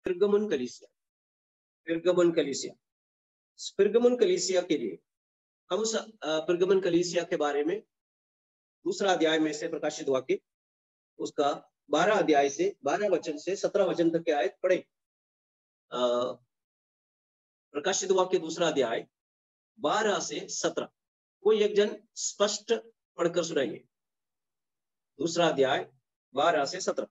पिरगमुन कलीसिया, पिरगमुन कलीसिया, पिरगमुन कलीसिया के लिए हम उस पिरगमुन कलीसिया के बारे में दूसरा अध्याय में से प्रकाशित वाक्य उसका 12 अध्याय से 12 वचन से 17 वचन तक के आयत पढ़े। प्रकाशित वाक्य दूसरा अध्याय 12 से 17, कोई एक जन स्पष्ट पढ़कर सुनाइए। दूसरा अध्याय 12 से 17।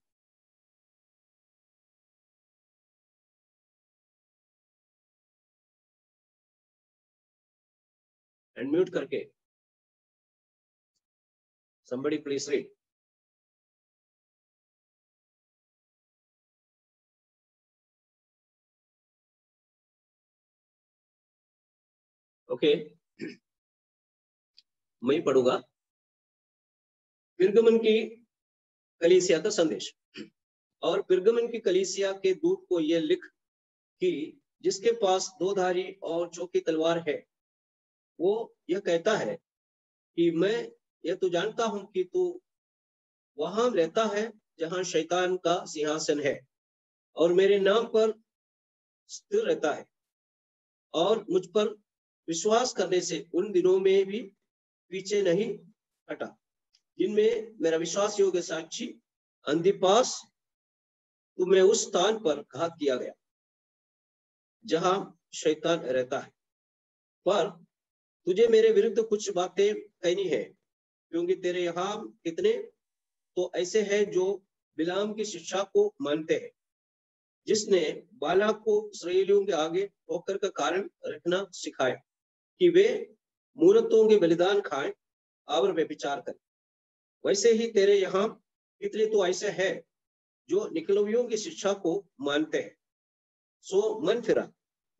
अनम्यूट करके somebody please read। ओके, मैं पढ़ूंगा। पिरगमुन की कलीसिया का संदेश। और पिरगमुन की कलीसिया के दूत को यह लिख कि जिसके पास दो धारी और चौकी तलवार है, वो यह कहता है कि मैं यह तो जानता हूं कि तू वहां रहता है जहां शैतान का सिंहासन है, और मेरे नाम पर स्थिर रहता है, और मुझ पर विश्वास करने से उन दिनों में भी पीछे नहीं हटा जिनमें मेरा विश्वास योग्य साक्षी अंतिपास तुम्हें उस स्थान पर घात किया गया जहां शैतान रहता है। पर तुझे मेरे विरुद्ध कुछ बातें कहनी है, क्योंकि तेरे यहाँ कितने तो ऐसे हैं जो बिलाम की शिक्षा को मानते हैं, जिसने बालाक को इस्राएलियों के आगे ठोकर का कारण रखना सिखाया कि वे मूर्तों के बलिदान खाएं और वे विचार करें। वैसे ही तेरे यहाँ कितने तो ऐसे हैं जो निकलवियों की शिक्षा को मानते हैं। सो मन फिरा,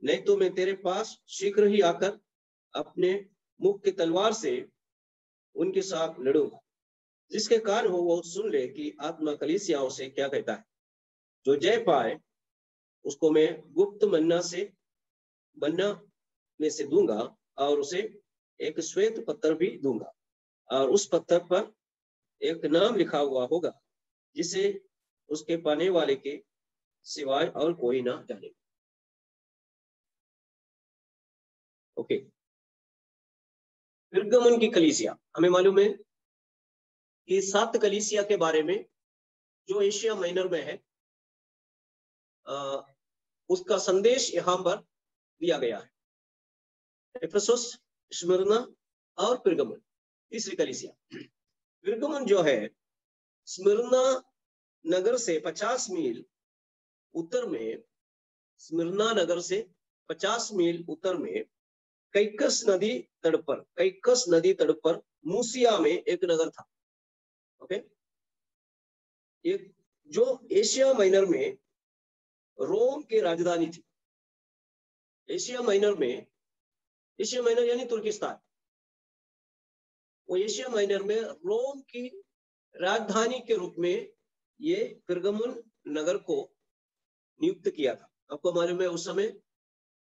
नहीं तो मैं तेरे पास शीघ्र ही आकर अपने मुख की तलवार से उनके साथ लड़ूंगा। जिसके कान हो वो सुन ले कि आत्मा कलीसियाओं से क्या कहता है। जो जय पाए उसको मैं गुप्त मन्ना में से दूंगा, और उसे एक श्वेत पत्थर भी दूंगा, और उस पत्थर पर एक नाम लिखा हुआ होगा जिसे उसके पाने वाले के सिवाय और कोई ना जाने। ओके, पिरगमुन की कलीसिया, हमें मालूम है कि 7 कलीसिया के बारे में जो एशिया माइनर में है उसका संदेश यहां पर दिया गया है। एफेसुस, स्मिर्ना और पिरगमुन, तीसरी कलीसिया। पिरगमुन जो है स्मिर्ना नगर से 50 मील उत्तर में, स्मिर्ना नगर से 50 मील उत्तर में कैकस नदी तट पर मूसिया में एक नगर था। ओके, एक जो एशिया माइनर में रोम की राजधानी थी। एशिया माइनर यानी तुर्किस्तान, वो एशिया माइनर में रोम की राजधानी के रूप में ये पिरगमुन नगर को नियुक्त किया था। आपको मालूम है उस समय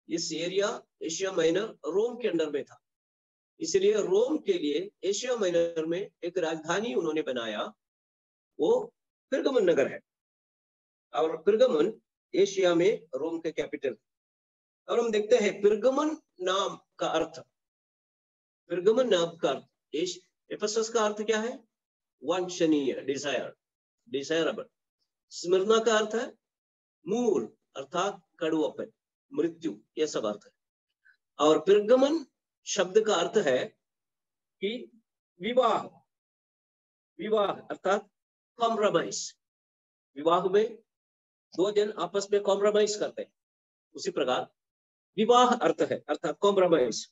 इस एरिया एशिया माइनर रोम के अंडर में था, इसलिए रोम के लिए एशिया माइनर में एक राजधानी उन्होंने बनाया, वो पिरगमुन नगर है। और पिरगमुन एशिया में रोम के कैपिटल। और हम देखते हैं पिरगमुन नाम का अर्थ, पिरगमुन नाम का अर्थ, एफेसस का अर्थ क्या है? वांछनीय, डिजायरेबल। स्मिर्ना का अर्थ है मूल, अर्थात कड़वापन, मृत्यु, यह सब अर्थ है। और पिरगमुन शब्द का अर्थ है कि विवाह अर्थात कॉम्प्रोमाइज। विवाह में दो जन आपस में कॉम्प्रोमाइज करते हैं, उसी प्रकार विवाह अर्थ है, अर्थात कॉम्प्रोमाइज।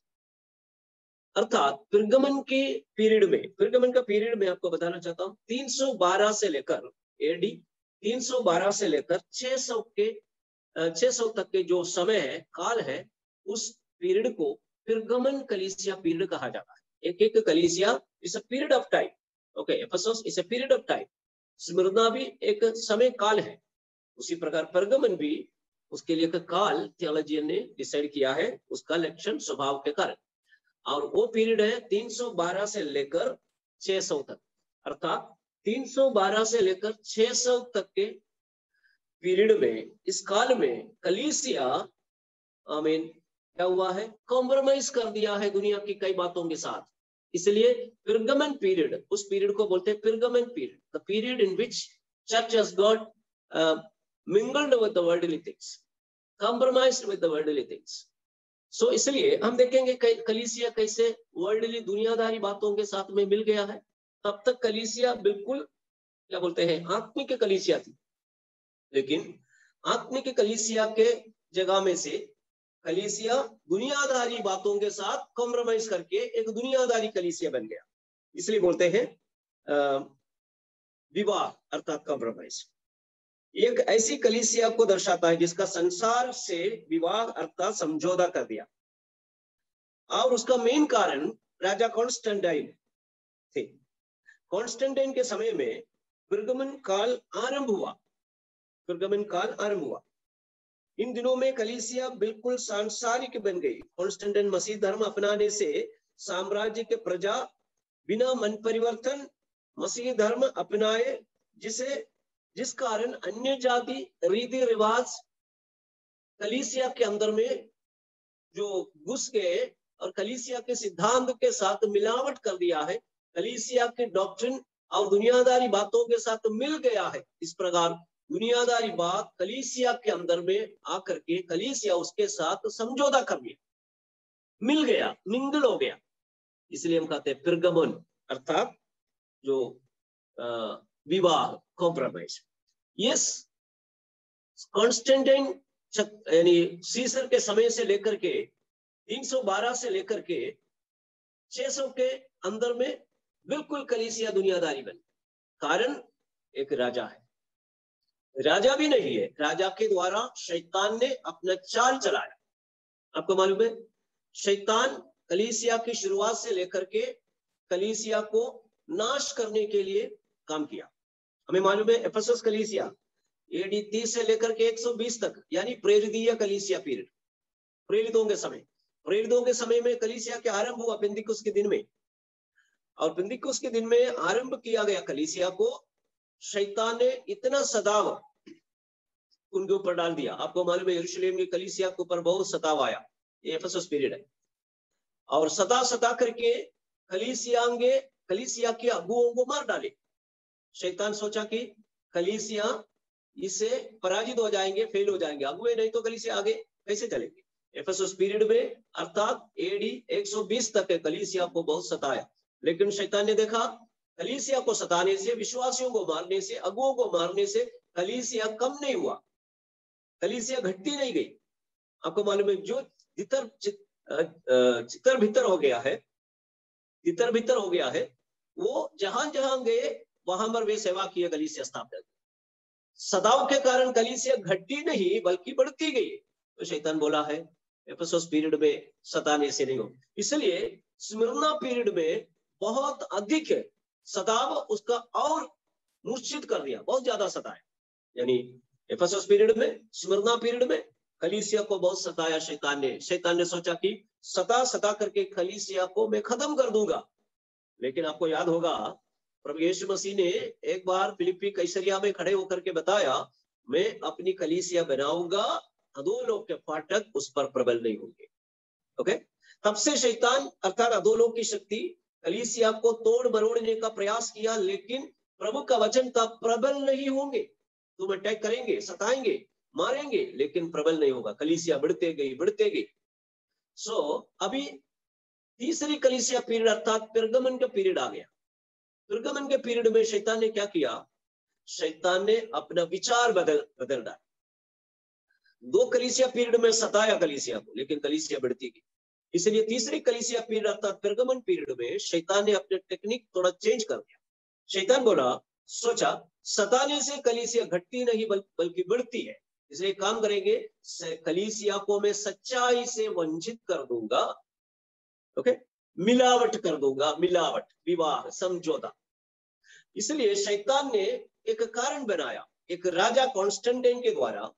अर्थात पिरगमुन के पीरियड में, पिरगमुन का पीरियड में आपको बताना चाहता हूं 312 से लेकर एडी 312 से लेकर 600 तक के जो समय है, काल है, उस पीरियड को पिरगमुन कलीसिया पीरियड कहा जाता है। एक कलीसिया is a period of time. Okay, Ephesus is a period of time. Smyrna भी एक समय काल है, उसी प्रकार पिरगमुन भी उसके लिए काल थियोलॉजियन ने डिसाइड किया है, उसका लक्षण स्वभाव के कारण। और वो पीरियड है 312 से लेकर 600 तक, अर्थात 312 से लेकर 600 तक के पीरियड में, इस काल में कलीसिया आमीन क्या हुआ है, कॉम्प्रोमाइज कर दिया है दुनिया की कई बातों के साथ। इसलिए पिरगमन पीरियड, उस पीरियड को बोलते हैं Pergamon period, the period in which church has got mingled with the worldly things, compromised with the worldly things. So इसलिए हम देखेंगे कलीसिया कैसे वर्ल्डली दुनियादारी बातों के साथ में मिल गया है। तब तक कलीसिया बिल्कुल क्या बोलते हैं आत्मिक कलीसिया थी, लेकिन आत्मिक कलीसिया के जगह में से कलीसिया दुनियादारी बातों के साथ कॉम्प्रोमाइज करके एक दुनियादारी कलीसिया बन गया। इसलिए बोलते हैं विवाह अर्थात कॉम्प्रोमाइज। एक ऐसी कलीसिया को दर्शाता है जिसका संसार से विवाह अर्थात समझौता कर दिया, और उसका मेन कारण राजा कॉन्स्टेंटाइन थे। कॉन्स्टेंटाइन के समय में पिरगमन काल आरंभ हुआ, पिरगमन काल आरंभ हुआ। इन दिनों में कलीसिया बिल्कुल सांसारिक बन गई। कॉन्स्टेंटाइन मसीह धर्म अपनाने से साम्राज्य के प्रजा बिना मन परिवर्तन मसीह धर्म अपनाए, जिस कारण अन्य जाति रीति रिवाज कलीसिया के अंदर में जो घुस गए और कलीसिया के सिद्धांत के साथ मिलावट कर दिया है, कलीसिया के डॉक्ट्रिन और दुनियादारी बातों के साथ मिल गया है। इस प्रकार दुनियादारी बात कलीसिया के अंदर में आकर के कलीसिया उसके साथ समझौता कर लिया, मिल गया, मिंगल हो गया। इसलिए हम कहते हैं पिरगमन अर्थात जो विवाह कॉम्प्रोमाइज। यस, कॉन्स्टेंटाइन यानी सीसर के समय से लेकर के 312 से लेकर के 600 के अंदर में बिल्कुल कलीसिया दुनियादारी बनी। कारण एक राजा है, राजा भी नहीं है, राजा के द्वारा शैतान ने अपना चाल चलाया। आपको मालूम है शैतान कलीसिया की शुरुआत से लेकर के कलीसिया को नाश करने के लिए काम किया। हमें मालूम है एफेसस कलीसिया एडी 30 से लेकर के 120 तक यानी प्रेरितीय कलीसिया पीरियड, प्रेरितों के समय में कलीसिया के आरंभ हुआ पेंतिकुस के दिन में, और पेंतिकुस के दिन में आरंभ किया गया कलीसिया को शैतान ने इतना सताव उनके ऊपर डाल दिया। आपको मालूम है यरूशलेम की कलीसिया के ऊपर बहुत सताव आया, ये एफेसस पीरियड है। और सता करके कलीसिया के अगुओं को मार डाले। शैतान सोचा कि कलीसिया इससे पराजित हो जाएंगे, फेल हो जाएंगे, अगुए नहीं तो कलीसिया आगे कैसे चलेंगे। एफेसस पीरियड में अर्थात एडी 120 तक कलीसिया को बहुत सताया, लेकिन शैतान ने देखा कलीसिया को सताने से, विश्वासियों को मारने से, अगुओं को मारने से कलीसिया कम नहीं हुआ, कलीसिया घटती नहीं गई। आपको मालूम है जो चितर भीतर हो गया है, वो जहां जहां गए वहां पर वे सेवा किए, कलीसिया स्थापना की। सदाव के कारण कलीसिया घटती नहीं बल्कि बढ़ती गई। तो शैतान बोला है एफेसस पीरियड में सताने से नहीं हो, इसलिए स्मिर्ना पीरियड में बहुत अधिक सताव उसका और मूर्छित कर दिया, बहुत ज्यादा सताया। यानी एफेसस पीरियड में, स्मिर्ना पीरियड में कलीसिया को बहुत सताया शैतान ने सोचा कि सता करके कलीसिया को मैं खत्म कर दूंगा। लेकिन आपको याद होगा प्रभु यीशु मसीह ने एक बार फिलिप्पी कैसरिया में खड़े होकर के बताया, मैं अपनी कलीसिया बनाऊंगा, अधोलोक के फाटक उस पर प्रबल नहीं होंगे। ओके, तब से शैतान अर्थात अधोलोक की शक्ति कलीसिया को तोड़ मरोड़ने का प्रयास किया, लेकिन प्रभु का वचन था प्रबल नहीं होंगे। तुम अटैक करेंगे, सताएंगे, मारेंगे, लेकिन प्रबल नहीं होगा। कलीसिया बढ़ते गई। सो अभी तीसरी कलीसिया पीरियड अर्थात पिरगमन का पीरियड आ गया। पिरगमन के पीरियड में शैतान ने क्या किया, शैतान ने अपना विचार बदल डाला। 2 कलीसिया पीरियड में सताया कलीसिया को, लेकिन कलीसिया बढ़ती गई। इसलिए तीसरी कलीसिया पीरियड अर्थात पिरगमन पीरियड में शैतान ने अपने टेक्निक थोड़ा चेंज कर दिया। शैतान सोचा सताने से कलीसिया घटती नहीं बल्कि बढ़ती है, इसलिए काम करेंगे कलीसिया को मैं सच्चाई से वंचित कर दूंगा। ओके, मिलावट कर दूंगा, मिलावट, विवाह, समझौता। इसलिए शैतान ने एक कारण बनाया, एक राजा कॉन्स्टेंटाइन के द्वारा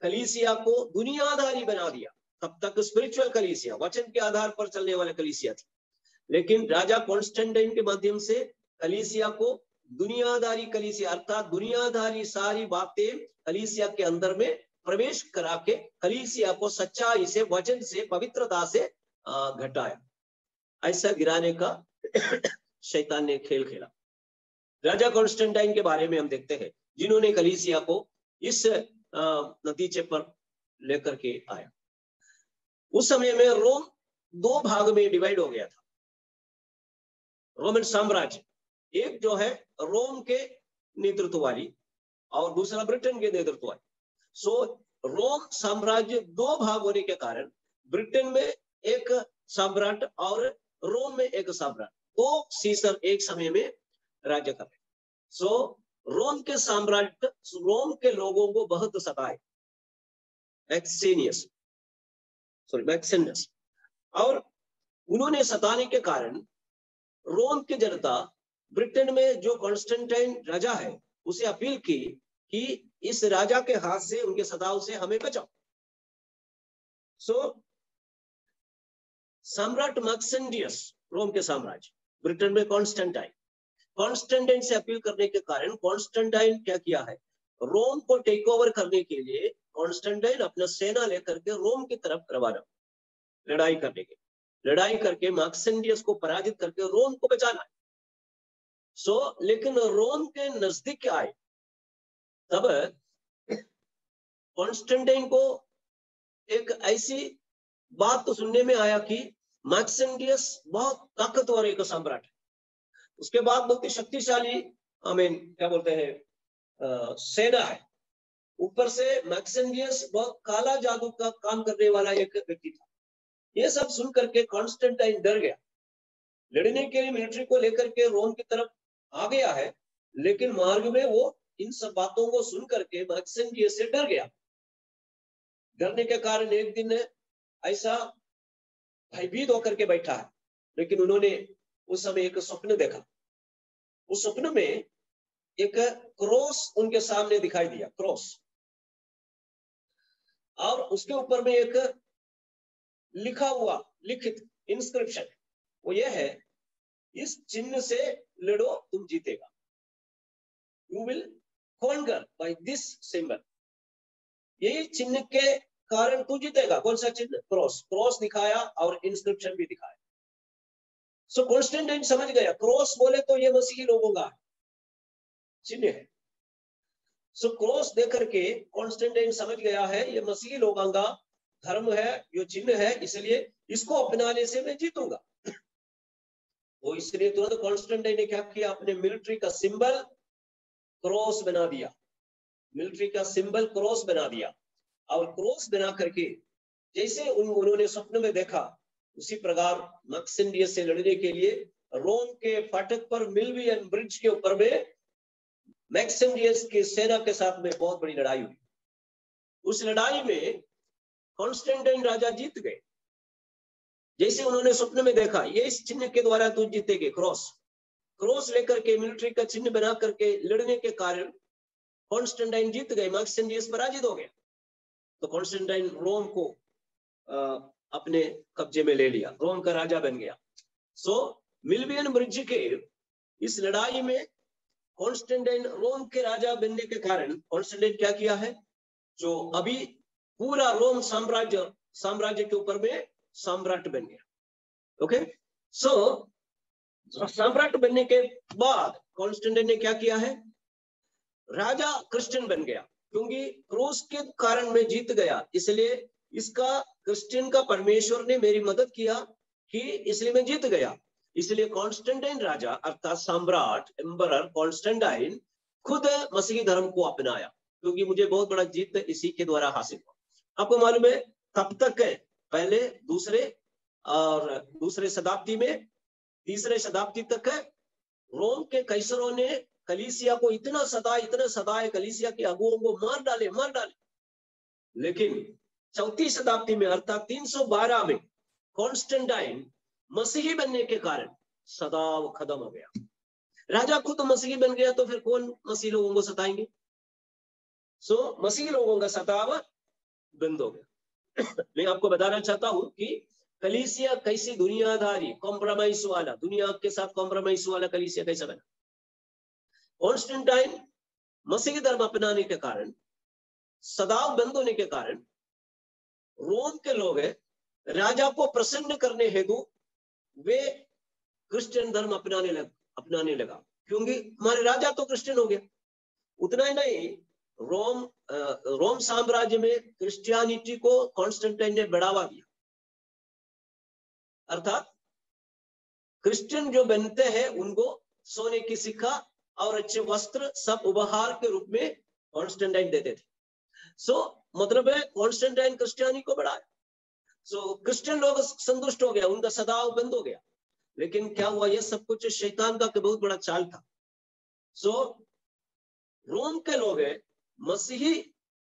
कलीसिया को दुनियादारी बना दिया। तब तक स्पिरिचुअल कलीसिया, वचन के आधार पर चलने वाला कलीसिया थी, लेकिन राजा कॉन्स्टेंटाइन के माध्यम से कलीसिया को दुनियादारी कलीसिया, अर्थात दुनियादारी सारी बातें कलीसिया के अंदर में प्रवेश करा के कलीसिया को सच्चाई से, वचन से, पवित्रता से घटाया। ऐसा गिराने का शैतान ने खेल खेला। राजा कॉन्स्टेंटाइन के बारे में हम देखते हैं, जिन्होंने कलीसिया को इस नतीजे पर लेकर के आया। उस समय में रोम 2 भाग में डिवाइड हो गया था। रोमन साम्राज्य, एक जो है रोम के नेतृत्व वाली और दूसरा ब्रिटेन के नेतृत्व वाली। सो रोम साम्राज्य 2 भाग होने के कारण ब्रिटेन में एक सम्राट और रोम में एक सम्राट, 2 सीसर एक समय में राज्य कर रहे। सो रोम के सम्राट रोम के लोगों को बहुत सताए, मैक्सेनियस, और उन्होंने सताने के कारण रोम की जनता ब्रिटेन में जो कॉन्स्टेंटाइन राजा है उसे अपील की कि इस राजा के हाथ से, उनके सताव से हमें बचाओ। सो सम्राट मैक्सेनियस, रोम के साम्राज्य, ब्रिटेन में कॉन्स्टेंटाइन से अपील करने के कारण कॉन्स्टेंटाइन क्या किया है, रोम को टेक ओवर करने के लिए कॉन्स्टेंटाइन अपना सेना लेकर के रोम की तरफ रवाना, लड़ाई करके मैक्सेनियस को पराजित करके रोम को बचाना है। लेकिन रोम के नजदीक आए तब कॉन्स्टेंटाइन को एक ऐसी बात तो सुनने में आया कि मैक्सेनियस बहुत ताकतवर एक सम्राट है, उसके बाद बहुत ही शक्तिशाली क्या बोलते हैं सेना है, ऊपर से मैक्सेनियस बहुत काला जादू का काम करने वाला एक व्यक्ति था। ये सब सुन करके कॉन्स्टेंटाइन डर गया, लड़ने के लिए मिलिट्री को लेकर के रोम की तरफ आ गया है, लेकिन मार्ग में वो इन सब बातों को सुन करके मैक्सेनियस से डर गया। डरने के कारण एक दिन ऐसा भयभीत होकर के बैठा है, लेकिन उन्होंने उस समय एक स्वप्न देखा। उस स्वप्न में एक क्रॉस उनके सामने दिखाई दिया, क्रॉस, और उसके ऊपर में एक लिखित इंस्क्रिप्शन, वो ये है, इस चिन्ह से लड़ो तुम जीतेगा, you will conquer by this symbol, यही चिन्ह के कारण तू जीतेगा। कौन सा चिन्ह? क्रॉस दिखाया और इंस्क्रिप्शन भी दिखाया। सो कॉन्स्टेंटाइन समझ गया, क्रॉस बोले तो ये मसीही लोगों का चिन्ह है। सो क्रॉस देकर के कॉन्स्टेंटाइन समझ गया है ये मसीही लोगों का धर्म है, ये चिन्ह है, इसलिए इसको अपनाने से मैं जीतूंगा। तो इसलिए तुरंत कॉन्स्टेंटाइन ने क्या किया, अपने मिलिट्री का सिंबल क्रॉस बना दिया, मिलिट्री का सिंबल क्रॉस बना दिया, और क्रॉस बना करके जैसे उन्होंने स्वप्न में देखा, उसी प्रकार मैक्सेनियस से लड़ने के लिए रोम के फाटक पर मिल्वियन ब्रिज के ऊपर में मैक्सेनियस की सेना के साथ में बहुत बड़ी लड़ाई हुई। उस लड़ाई में कॉन्स्टेंटाइन राजा जीत गए, जैसे उन्होंने स्वप्न में देखा, ये इस चिन्ह के द्वारा तू जीतेगे, क्रॉस लेकर के मिलिट्री का चिन्ह बना करके लड़ने के कारण कॉन्स्टेंटाइन जीत गए, मैक्सेनियस पराजित हो गया। तो कॉन्स्टेंटाइन रोम को अपने कब्जे में ले लिया, रोम का राजा बन गया। सो मिल्वियन ब्रिज के इस लड़ाई में कॉन्स्टेंटाइन रोम के राजा बनने के कारण कॉन्स्टेंटाइन क्या किया है, जो अभी पूरा रोम साम्राज्य के ऊपर में सम्राट बन गया। ओके, सो सम्राट बनने के बाद कॉन्स्टेंटाइन ने क्या किया है, राजा क्रिश्चियन बन गया, क्योंकि क्रूस के कारण मैं जीत गया, इसलिए इसका क्रिश्चियन का परमेश्वर ने मेरी मदद किया कि इसलिए मैं जीत गया। इसलिए कॉन्स्टेंटाइन राजा अर्थात सम्राट एम्बरर कॉन्स्टेंटाइन खुद मसीही धर्म को अपनाया, क्योंकि मुझे बहुत बड़ा जीत इसी के द्वारा हासिल हुआ। आपको मालूम है तब तक है, पहले दूसरे शताब्दी में, तीसरे शताब्दी तक है, रोम के कैसरों ने कलीसिया को इतना सताए, कलीसिया के अगुओं को मार डाले। लेकिन चौथी शताब्दी में अर्थात 312 में कॉन्स्टेंटाइन मसीही बनने के कारण सदाव खत्म हो गया। राजा खुद तो मसीही बन गया, तो फिर कौन मसीही लोगों को सताएंगे? सो मसीही लोगों का सताव बंद हो गया। मैं आपको बताना चाहता हूं कि कलीसिया कैसी दुनियादारी, कॉम्प्रोमाइज वाला, दुनिया के साथ कॉम्प्रोमाइज वाला कलीसिया कैसा बना। कॉन्स्टेंटाइन मसीही धर्म अपनाने के कारण, सदाव बंद होने के कारण रोम के लोग राजा को प्रसन्न करने हेतु वे क्रिश्चियन धर्म अपनाने लगा, क्योंकि हमारे राजा तो क्रिश्चियन हो गया। उतना ही नहीं, रोम साम्राज्य में क्रिश्चियनिटी को कॉन्स्टेंटाइन ने बढ़ावा दिया। अर्थात क्रिश्चियन जो बनते हैं उनको सोने की सिक्का और अच्छे वस्त्र सब उपहार के रूप में कॉन्स्टेंटाइन देते थे। मतलब है कॉन्स्टेंटाइन क्रिश्चियनी को बढ़ाया। क्रिश्चियन लोग संतुष्ट हो गया, उनका सदाव बंद हो गया। लेकिन क्या हुआ, यह सब कुछ शैतान का बहुत बड़ा चाल था। रोम के लोग मसीही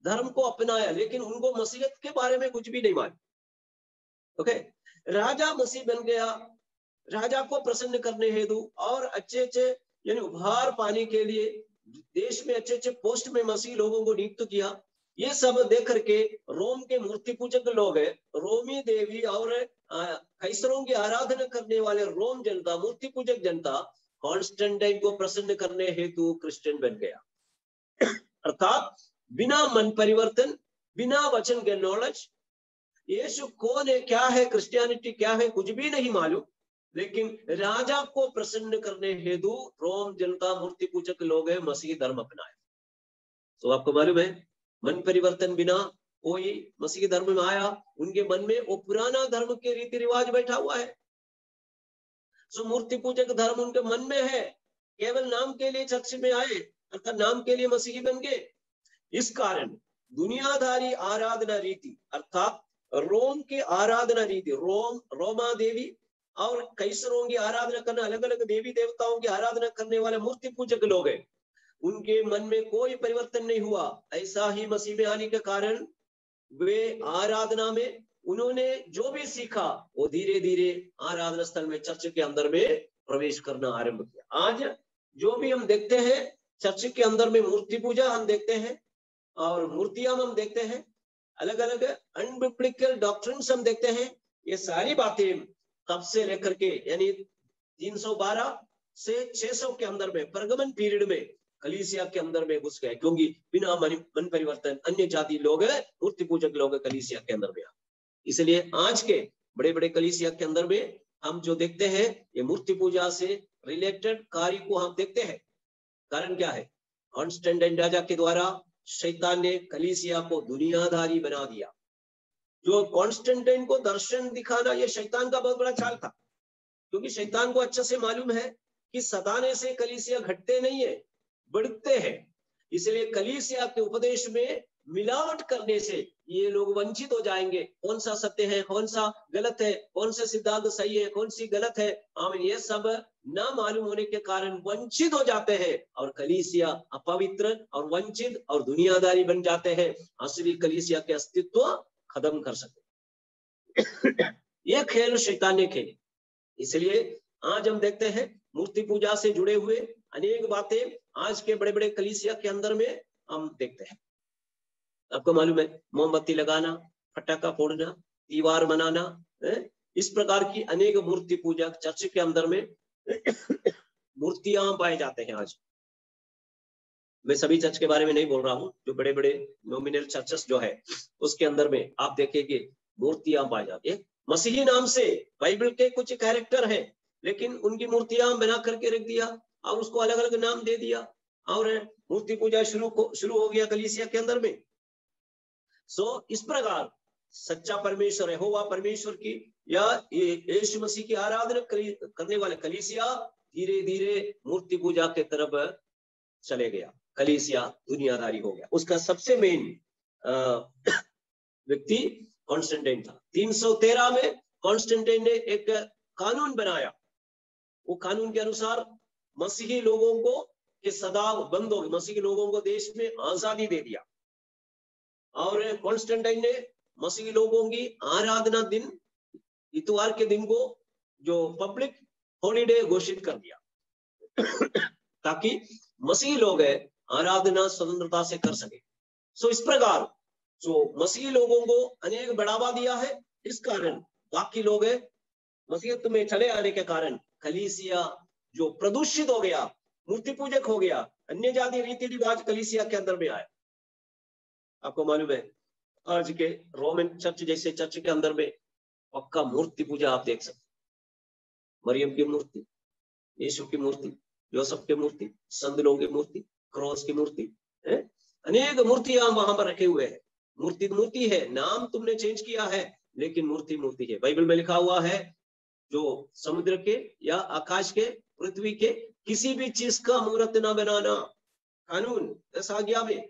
धर्म को अपनाया, लेकिन उनको मसीहत के बारे में कुछ भी नहीं मालूम। ओके, राजा मसीह बन गया, राजा को प्रसन्न करने हेतु और अच्छे यानी उपहार पाने के लिए देश में अच्छे पोस्ट में मसीह लोगों को नियुक्त किया। ये सब देख करके रोम के मूर्ति पूजक लोग रोमी देवी और कैसरों की आराधना करने वाले रोम जनता, मूर्ति पूजक जनता कॉन्स्टेंटाइन को प्रसन्न करने हेतु क्रिश्चियन बन गया। अर्थात बिना मन परिवर्तन, बिना वचन के नॉलेज, यीशु कौन है, क्या है, क्रिश्चियनिटी क्या है, कुछ भी नहीं मालूम, लेकिन राजा को प्रसन्न करने हेतु रोम जनता मूर्ति पूजक लोग मसीही धर्म अपनाए। तो आपको मालूम है, मन परिवर्तन बिना कोई मसीही धर्म में आया, उनके मन में वो पुराना धर्म के रीति रिवाज बैठा हुआ है। मूर्ति पूजक धर्म उनके मन में है, केवल नाम के लिए चर्च में आए, अर्थात नाम के लिए मसीही बन गए। इस कारण दुनियादारी आराधना रीति, अर्थात रोम की आराधना रीति, रोमा देवी और कैसरों की आराधना करना, अलग अलग देवी देवताओं की आराधना करने वाले मूर्ति पूजक लोग हैं, उनके मन में कोई परिवर्तन नहीं हुआ। ऐसा ही मसीह में आने के कारण वे आराधना में उन्होंने जो भी सीखा वो धीरे धीरे आराधना स्थल में, चर्च के अंदर में प्रवेश करना आरंभ किया। आज जो भी हम देखते हैं चर्च के अंदर में मूर्ति पूजा हम देखते हैं और मूर्तियां हम देखते हैं, अलग अलग अनबिब्लिकल डॉक्ट्रिन्स हम देखते हैं। ये सारी बातें कब से लेकर के यानी 312 से 600 के अंदर में परगमन पीरियड में कलीसिया के अंदर में घुस गए, क्योंकि बिना मन परिवर्तन अन्य जाति लोग मूर्ति पूजक लोग कलीसिया के अंदर में आ। इसलिए आज के बड़े बड़े कलीसिया के अंदर में हम जो देखते हैं ये मूर्ति पूजा से रिलेटेड कार्य को हम देखते हैं। कारण क्या है, कॉन्स्टेंटाइन राजा के द्वारा शैतान ने कलीसिया को दुनियादारी बना दिया। जो कॉन्स्टेंटाइन को दर्शन दिखाना ये शैतान का बहुत बड़ा चाल था, क्योंकि शैतान को अच्छे से मालूम है कि सताने से कलीसिया घटते नहीं है, बढ़ते हैं। इसलिए कलीसिया के उपदेश में मिलावट करने से ये लोग वंचित हो जाएंगे। कौन सा सत्य है, कौन सा गलत है, कौन से सिद्धांत सही है, कौन सी गलत है, आमीन, ये सब ना मालूम होने के कारण वंचित हो जाते हैं और कलीसिया अपवित्र और वंचित और दुनियादारी बन जाते हैं। असली कलीसिया के अस्तित्व खत्म कर सकते। ये खेल शैतान ने खेले। इसलिए आज हम देखते हैं मूर्ति पूजा से जुड़े हुए अनेक बातें आज के बड़े बड़े कलीसिया के अंदर में हम देखते हैं। आपको मालूम है, मोमबत्ती लगाना, फटाका फोड़ना, दीवार मनाना, इस प्रकार की अनेक मूर्ति पूजा चर्च के अंदर में मूर्तियां पाए जाते हैं। आज मैं सभी चर्च के बारे में नहीं बोल रहा हूं, जो बड़े बड़े नॉमिनल चर्चेस जो है उसके अंदर में आप देखेंगे मूर्तियां पाई जाती है। मसीही नाम से बाइबल के कुछ कैरेक्टर है, लेकिन उनकी मूर्तियां बना करके रख दिया और उसको अलग अलग नाम दे दिया और मूर्ति पूजा शुरू हो गया कलीसिया के अंदर में। इस प्रकार सच्चा परमेश्वर यहोवा परमेश्वर की या यीशु मसीह की आराधना करने वाले कलीसिया धीरे धीरे मूर्ति पूजा के तरफ चले गया। कलीसिया दुनियादारी हो गया। उसका सबसे मेन व्यक्ति कॉन्स्टेंटाइन था। 313 में कॉन्स्टेंटाइन ने एक कानून बनाया। वो कानून के अनुसार मसीही लोगों को के सदाव बंद हो गए, मसीही लोगों को देश में आजादी दे दिया और कॉन्स्टेंटाइन ने मसीही लोगों की आराधना दिन इतवार के दिन को जो पब्लिक हॉलिडे घोषित कर दिया ताकि मसीही लोग आराधना स्वतंत्रता से कर सके। इस प्रकार जो मसीही लोगों को अनेक बढ़ावा दिया है, इस कारण बाकी लोग मसीहत में चले आने के कारण कलीसिया जो प्रदूषित हो गया, मूर्ति पूजक हो गया, अन्य जाति रीति रिवाज कलीसिया के अंदर में आए। आपको मालूम है आज के रोमन चर्च जैसे चर्च के अंदर में पक्का मूर्ति पूजा आप देख सकते, मरियम की मूर्ति, यीशु की मूर्ति, योसेफ की मूर्ति, संतों की मूर्ति, क्रॉस की मूर्ति, अनेक मूर्तियां वहां पर रखे हुए हैं। मूर्ति मूर्ति है, नाम तुमने चेंज किया है लेकिन मूर्ति मूर्ति है। बाइबल में लिखा हुआ है जो समुद्र के या आकाश के, पृथ्वी के किसी भी चीज का मूर्त न बनाना, कानून 10 आज्ञा में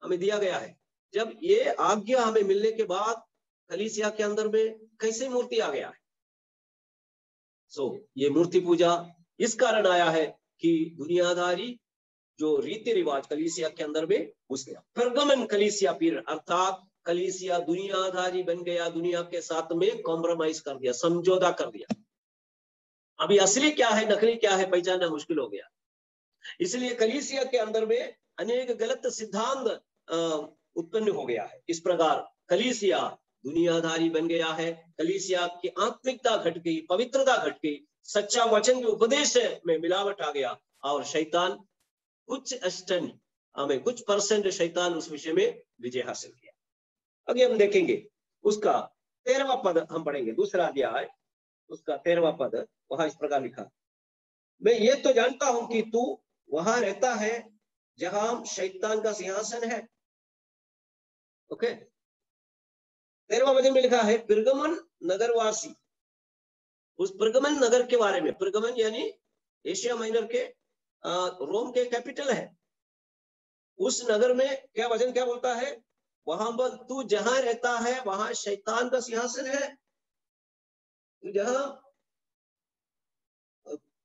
हमें दिया गया है। जब ये आज्ञा हमें मिलने के बाद कलीसिया के अंदर में कैसे मूर्ति आ गया है? ये मूर्ति पूजा इस कारण आया है कि दुनियादारी जो रीति रिवाज कलीसिया के अंदर में घुस गया। परगमन कलीसिया पीर अर्थात कलीसिया दुनियादारी बन गया, दुनिया के साथ में कॉम्प्रोमाइज कर दिया, समझौता कर दिया। अभी असली क्या है नकली क्या है पहचानना मुश्किल हो गया। इसलिए कलीसिया के अंदर में अनेक गलत सिद्धांत उत्पन्न हो गया है। इस प्रकार कलीसिया दुनियादारी बन गया है, कलीसिया की आत्मिकता घट गई, पवित्रता घट गई, सच्चा वचन के उपदेश में मिलावट आ गया और शैतान कुछ परसेंट शैतान उस विषय में विजय हासिल किया। आगे हम देखेंगे उसका 13वां पद हम पढ़ेंगे, दूसरा अध्याय उसका 13वां पद। वहां इस प्रकार लिखा, मैं ये तो जानता हूं कि तू वहां रहता है जहां शैतान का सिंहासन है। ओके, 13वां वचन में लिखा है पिरगमन नगरवासी। उस पिरगमन नगर के बारे में, पिरगमन यानी एशिया माइनर के रोम के कैपिटल है। उस नगर में क्या वचन क्या बोलता है? वहां पर तू जहां रहता है वहां शैतान का सिंहासन है।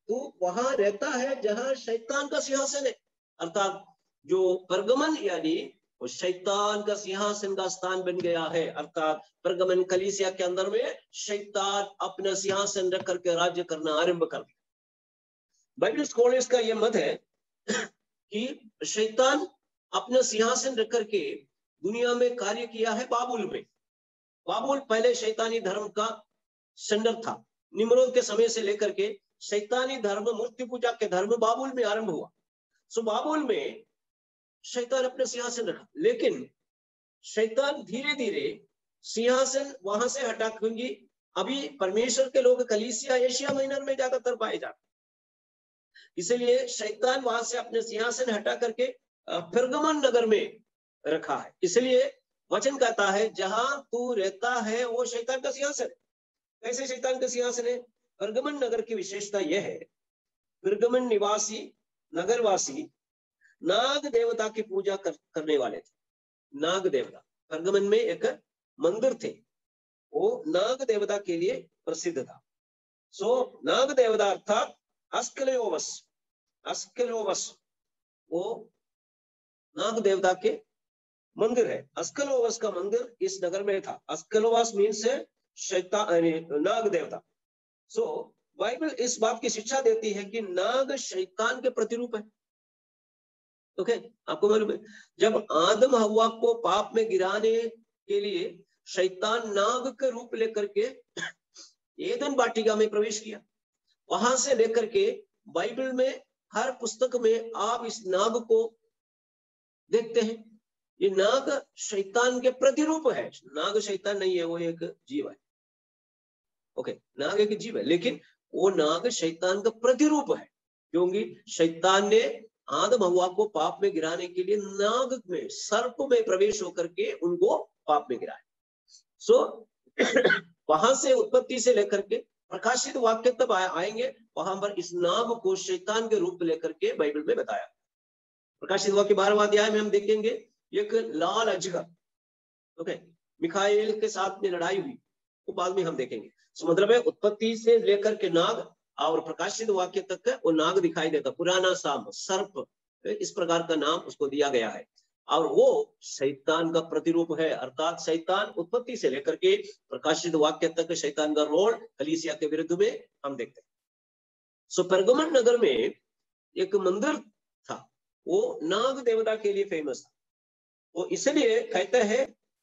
तू वहां रहता है जहां शैतान का सिंहासन है, अर्थात जो परगमन यानी वो शैतान का सिंहासन का स्थान बन गया है। अर्थात परगमन कलीसिया के अंदर में शैतान अपना सिंहासन रख करके राज्य करना आरंभ कर दिया। बाइबल स्कॉलर्स का यह मत है कि शैतान अपना सिंहासन रख करके दुनिया में कार्य किया है बाबुल में। बाबुल पहले शैतानी धर्म का सेंटर था। निम्रोद के समय से लेकर के शैतानी धर्म, मूर्ति पूजा के धर्म बाबुल में आरंभ हुआ। बाबुल में शैतान अपने सिंहासन रखा, लेकिन शैतान धीरे धीरे सिंहासन वहां से हटा, क्योंकि अभी परमेश्वर के लोग कलीसिया एशिया माइनर में ज्यादातर पाए जाते, इसलिए शैतान वहां से अपने सिंहासन हटा करके पिरगमन नगर में रखा है। इसलिए वचन कहता है जहां तू रहता है वो शैतान का सिंहासन। कैसे शैतान का सिंहासन है? पिरगमन नगर की विशेषता यह है, पिरगमन निवासी नगरवासी नाग देवता की पूजा करने वाले थे। नाग देवता, पिरगमन में एक मंदिर थे, वो नाग देवता के लिए प्रसिद्ध था। नाग देवता अर्थात अस्कलेओवस, अस्कलेओवस वो नाग देवता के मंदिर है। अस्कलोवस का मंदिर इस नगर में था। अस्कलोवस मीन्स शैतान, नाग देवता। बाइबल इस बात की शिक्षा देती है कि नाग शैतान के प्रतिरूप है। ओके, आपको मालूम है जब आदम हव्वा को पाप में गिराने के लिए शैतान नाग के रूप लेकर के एदन वाटिका में प्रवेश किया, वहां से लेकर के बाइबल में हर पुस्तक में आप इस नाग को देखते हैं। ये नाग शैतान के प्रतिरूप है। नाग शैतान नहीं है, वो एक जीव है। ओके, नाग एक जीव है, लेकिन वो नाग शैतान का प्रतिरूप है, क्योंकि शैतान ने आदम हव्वा को पाप में गिराने के लिए नाग में, सर्प में प्रवेश होकर के उनको पाप में गिराया। वहां से उत्पत्ति से लेकर के प्रकाशित वाक्य तब आएंगे, वहां पर इस नाग को शैतान के रूप लेकर के बाइबल में बताया। प्रकाशित वाक्य 12वां अध्याय में हम देखेंगे एक लाल अजगर, ओके, मिखाएल के साथ में लड़ाई हुई, वो बाद में हम देखेंगे। मतलब है उत्पत्ति से लेकर के नाग और प्रकाशित वाक्य तक वो नाग दिखाई देता। पुराना साम, सर्प, इस प्रकार का नाम उसको दिया गया है, और वो शैतान का प्रतिरूप है। अर्थात शैतान उत्पत्ति से लेकर के प्रकाशित वाक्य तक शैतान का रोल कलीसिया के विरुद्ध में हम देखते हैं। पिरगमन नगर में एक मंदिर था, वो नाग देवता के लिए फेमस था। वो इसलिए कहते हैं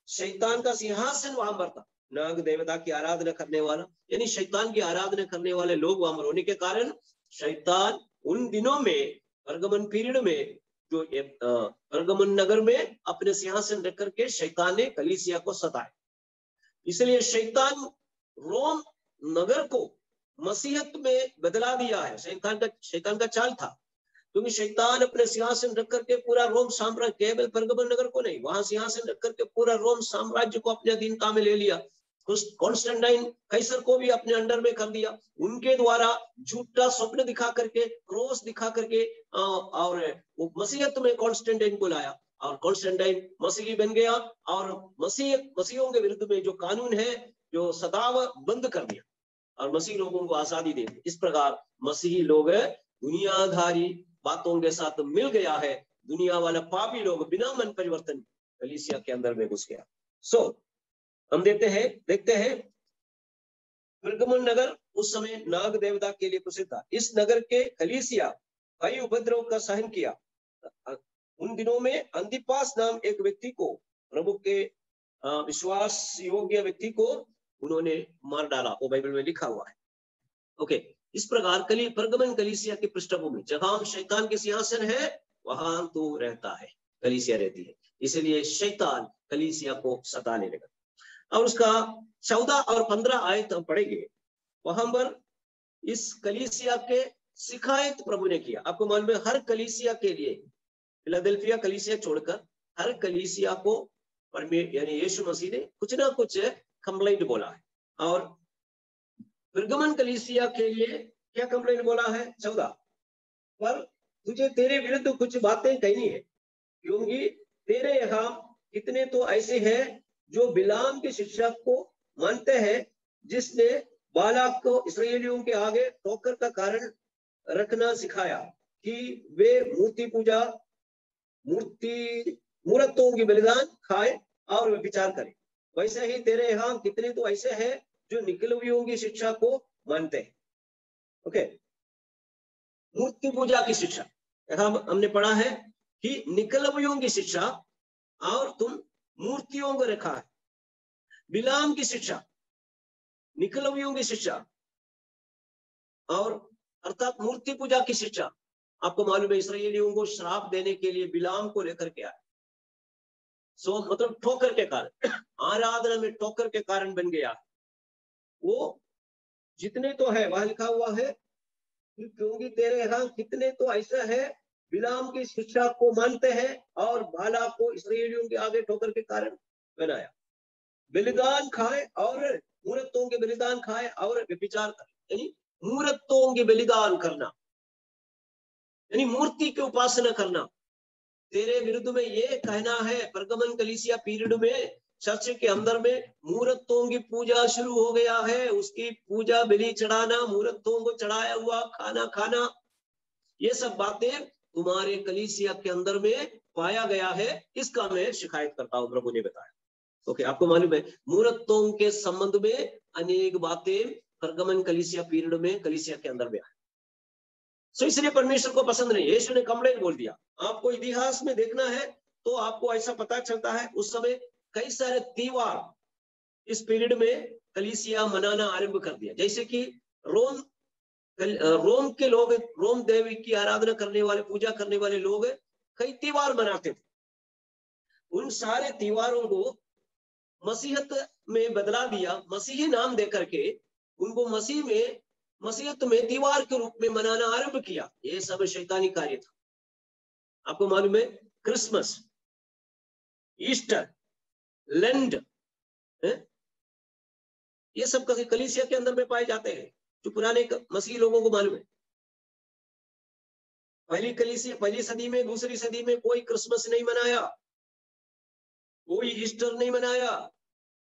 शैतान का सिंहासन वहां पर था। नाग देवता की आराधना करने वाला, यानी शैतान की आराधना करने वाले लोग वहां पर होने के कारण शैतान उन दिनों में परगमन पीरियड में जो परगमन नगर में अपने सिंहासन रख करके शैतान ने कलीसिया को सताया। इसलिए शैतान रोम नगर को मसीहत में बदला दिया है। शैतान का चाल था, क्योंकि शैतान अपने सिंहासन रख करके पूरा रोम साम्राज्य, केवल परगमन नगर को नहीं, वहां सिंहासन रख करके पूरा रोम साम्राज्य को अपने अधीनता में ले लिया। कॉन्स्टेंटाइन कैसर को भी अपने अंडर में कर दिया। उनके द्वारा झूठा स्वप्न दिखा करके, क्रॉस दिखा करके और वो मसीहत में कॉन्स्टेंटाइन को लाया, और कॉन्स्टेंटाइन मसीही बन गया और मसीहियों के विरुद्ध में जो कानून है, जो सताव, बंद कर दिया और मसीह लोगों को आजादी दे दी। इस प्रकार मसीही लोग दुनियाधारी बातों के साथ मिल गया है। दुनिया वाला पापी लोग बिना मन परिवर्तन कलीसिया के अंदर में घुस गया। हम देखते हैं परगमन नगर उस समय नाग देवता के लिए प्रसिद्ध था। इस नगर के कलीसिया कई उपद्रव का सहन किया। उन दिनों में अंतिपास नाम एक व्यक्ति को, प्रभु के विश्वास योग्य व्यक्ति को उन्होंने मार डाला, वो बाइबल में लिखा हुआ है। ओके, इस प्रकार परगमन कलीसिया की पृष्ठभूमि, जहां शैतान के सिंहासन है वहां तो रहता है, कलीसिया रहती है। इसलिए शैतान कलीसिया को सताने लगा। और उसका 14 और 15 आयत हम पढ़ेंगे। वहां पर इस कलीसिया के शिकायत प्रभु ने किया। आपको मालूम है, हर कलीसिया के लिए, फिलाडेल्फिया कलीसिया छोड़कर हर कलीसिया को यानी यीशु मसीह ने कुछ ना कुछ कंप्लेंट बोला है। और परगमन कलीसिया के लिए क्या कंप्लेंट बोला है? 14, पर तुझे तेरे विरुद्ध कुछ बातें कहनी है, क्योंकि तेरे यहाँ कितने तो ऐसे हैं जो बिलाम की शिक्षा को मानते हैं, जिसने बालाक को इस्राएलियों के आगे ठोकर का कारण रखना सिखाया कि वे मूर्ति पूजा, मूर्तों की बलिदान खाए और वे विचार करें। वैसे ही तेरे यहाँ कितने तो ऐसे हैं जो निकलवियों की शिक्षा को मानते हैं। ओके, मूर्ति पूजा की शिक्षा, हमने पढ़ा है कि निकलवियों की शिक्षा और तुम मूर्तियों को रखा है। बिलाम की शिक्षा, निकलवियों की शिक्षा और अर्थात मूर्ति पूजा की शिक्षा। आपको मालूम है, इस्राएलियों को श्राप देने के लिए बिलाम को लेकर के आया। मतलब ठोकर के कारण, आराधना में ठोकर के कारण बन गया। वो जितने तो है, वहां लिखा हुआ है, क्योंकि तेरे यहाँ कितने तो ऐसा है बिलाम की शिक्षा को मानते हैं और बाला को इस्राएलियों के आगे ठोकर के कारण बनाया। बलिदान खाए और मूर्तों के बलिदान खाए और विचार करे, यानी मूर्तों के बलिदान करना, यानी मूर्ति की उपासना करना। तेरे विरुद्ध में ये कहना है, परगमन कलीसिया पीरियड में चर्च के अंदर में मूर्तों की पूजा शुरू हो गया है। उसकी पूजा, बलि चढ़ाना, मूर्तों को चढ़ाया हुआ खाना खाना, ये सब बातें तुम्हारे कलीसिया के अंदर में पाया गया है। इसका मैं शिकायत करता हूं, प्रभु ने बताया। ओके, आपको मालूम है, मूर्तों के संबंध में अनेक बातें परगमन कलीसिया पीरियड में कलीसिया के अंदर में आए। सो इसलिए परमेश्वर को पसंद नहीं। यीशु ने कंप्लेंट बोल दिया। आपको इतिहास में देखना है तो आपको ऐसा पता चलता है, उस समय कई सारे त्योहार इस पीरियड में कलीसिया मनाना आरंभ कर दिया। जैसे कि रोम के लोग, रोम देवी की आराधना करने वाले, पूजा करने वाले लोग कई त्योहार मनाते थे। उन सारे त्योहारों को मसीहत में बदला दिया, मसीही नाम देकर के उनको मसीहत में त्योहार के रूप में मनाना आरंभ किया। ये सब शैतानी कार्य था। आपको मालूम है, क्रिसमस, ईस्टर, लेंड, ये सब कलीसिया के अंदर में पाए जाते हैं, जो पुराने मसीही लोगों को मालूम है। पहली सदी में, दूसरी सदी में कोई क्रिसमस नहीं मनाया, कोई ईस्टर नहीं मनाया,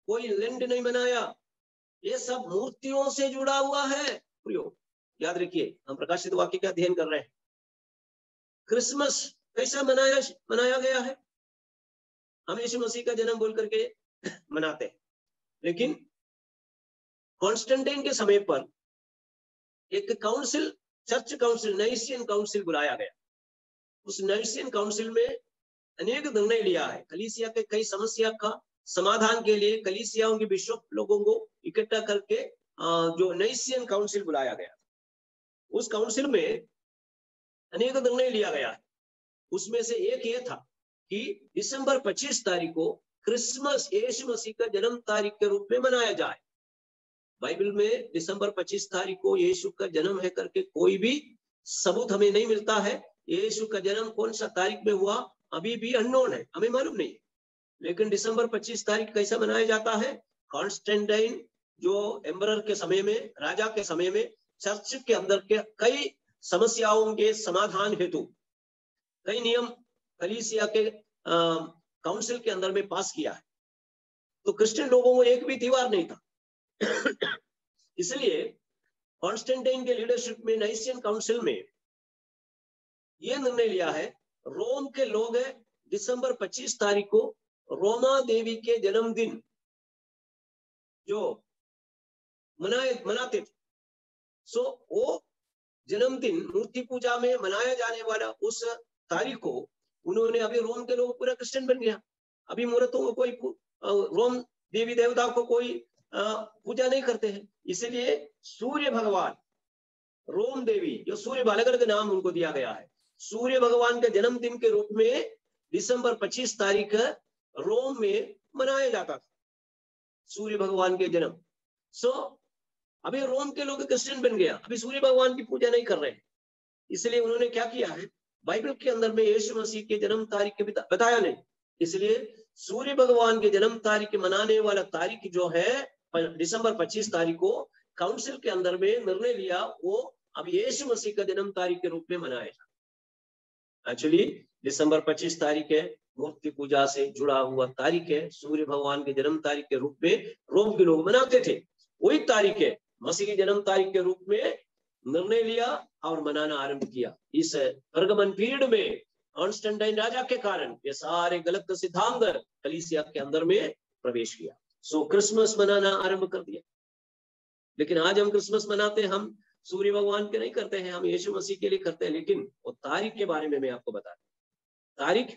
कोई लेंड नहीं मनाया। ये सब मूर्तियों से जुड़ा हुआ है। प्रियो, याद रखिए, हम प्रकाशित वाक्य का अध्ययन कर रहे हैं। क्रिसमस कैसा मनाया गया है? हम यीशु मसीह का जन्म बोल करके मनाते हैं। लेकिन कॉन्स्टेंटाइन के समय पर एक काउंसिल, चर्च काउंसिल, नाइसियन काउंसिल बुलाया गया। उस नाइसियन काउंसिल में अनेक निर्णय लिया है। कलीसिया के कई समस्या का समाधान के लिए कलीसियाओं के बिशप लोगों को इकट्ठा करके जो नाइसियन काउंसिल बुलाया गया। उस काउंसिल में अनेक निर्णय लिया गया है। उसमें से एक ये था कि दिसंबर 25 तारीख को क्रिसमस यीशु मसीह का जन्म तारीख के रूप में मनाया जाए। बाइबल में दिसंबर 25 तारीख को यीशु का जन्म है करके कोई भी सबूत हमें नहीं मिलता है। यीशु का जन्म कौन सा तारीख में हुआ अभी भी अननोन है, हमें मालूम नहीं है। लेकिन दिसंबर 25 तारीख कैसा मनाया जाता है? कॉन्स्टेंटाइन जो एम्बरर के समय में, राजा के समय में, चर्च के अंदर के कई समस्याओं के समाधान हेतु कई नियम कलीसिया के काउंसिल के अंदर में पास किया है। तो क्रिश्चियन लोगों को एक भी त्योहार नहीं था। इसलिए कॉन्स्टेंटाइन के लीडरशिप में नाइसियन काउंसिल में यह निर्णय लिया है, रोम के लोग दिसंबर 25 तारीख को रोमा देवी के जन्मदिन जो मनाते थे, सो वो जन्मदिन मूर्ति पूजा में मनाया जाने वाला उस तारीख को उन्होंने, अभी रोम के लोग पूरा क्रिश्चियन बन गया। अभी मूर्तों को कोई रोम देवी देवता को कोई पूजा नहीं करते हैं। इसलिए सूर्य भगवान, रोम देवी जो सूर्य, अलग अलग नाम उनको दिया गया है, सूर्य भगवान के जन्मदिन के रूप में दिसंबर 25 तारीख रोम में मनाया जाता था, सूर्य भगवान के जन्म। सो अभी रोम के लोग क्रिश्चियन बन गया, अभी सूर्य भगवान की पूजा नहीं कर रहे हैं। इसलिए उन्होंने क्या किया है, बाइबल के अंदर में यीशु मसीह के जन्म तारीख के बताया नहीं। इसलिए सूर्य भगवान के जन्म तारीख मनाने वाला तारीख जो है दिसंबर 25 तारीख को काउंसिल के अंदर में निर्णय लिया, वो अब यीशु मसीह का जन्म तारीख के रूप में मनाया जाए। एक्चुअली दिसंबर 25 तारीख है मूर्ति पूजा से जुड़ा हुआ तारीख है, सूर्य भगवान के जन्म तारीख के रूप में रोम के लोग मनाते थे। वही तारीख है मसीह की जन्म तारीख के रूप में निर्णय लिया और मनाना आरंभ किया। इस परगमन पीरियड में कॉन्स्टेंटाइन राजा के कारण ये सारे गलत सिद्धांत कलीसिया के अंदर में प्रवेश किया। सो क्रिसमस मनाना आरंभ कर दिया। लेकिन आज हम क्रिसमस मनाते हैं, हम सूर्य भगवान के नहीं करते हैं, हम यीशु मसीह के लिए करते हैं। लेकिन वो तारीख के बारे में मैं आपको बता दूं, तारीख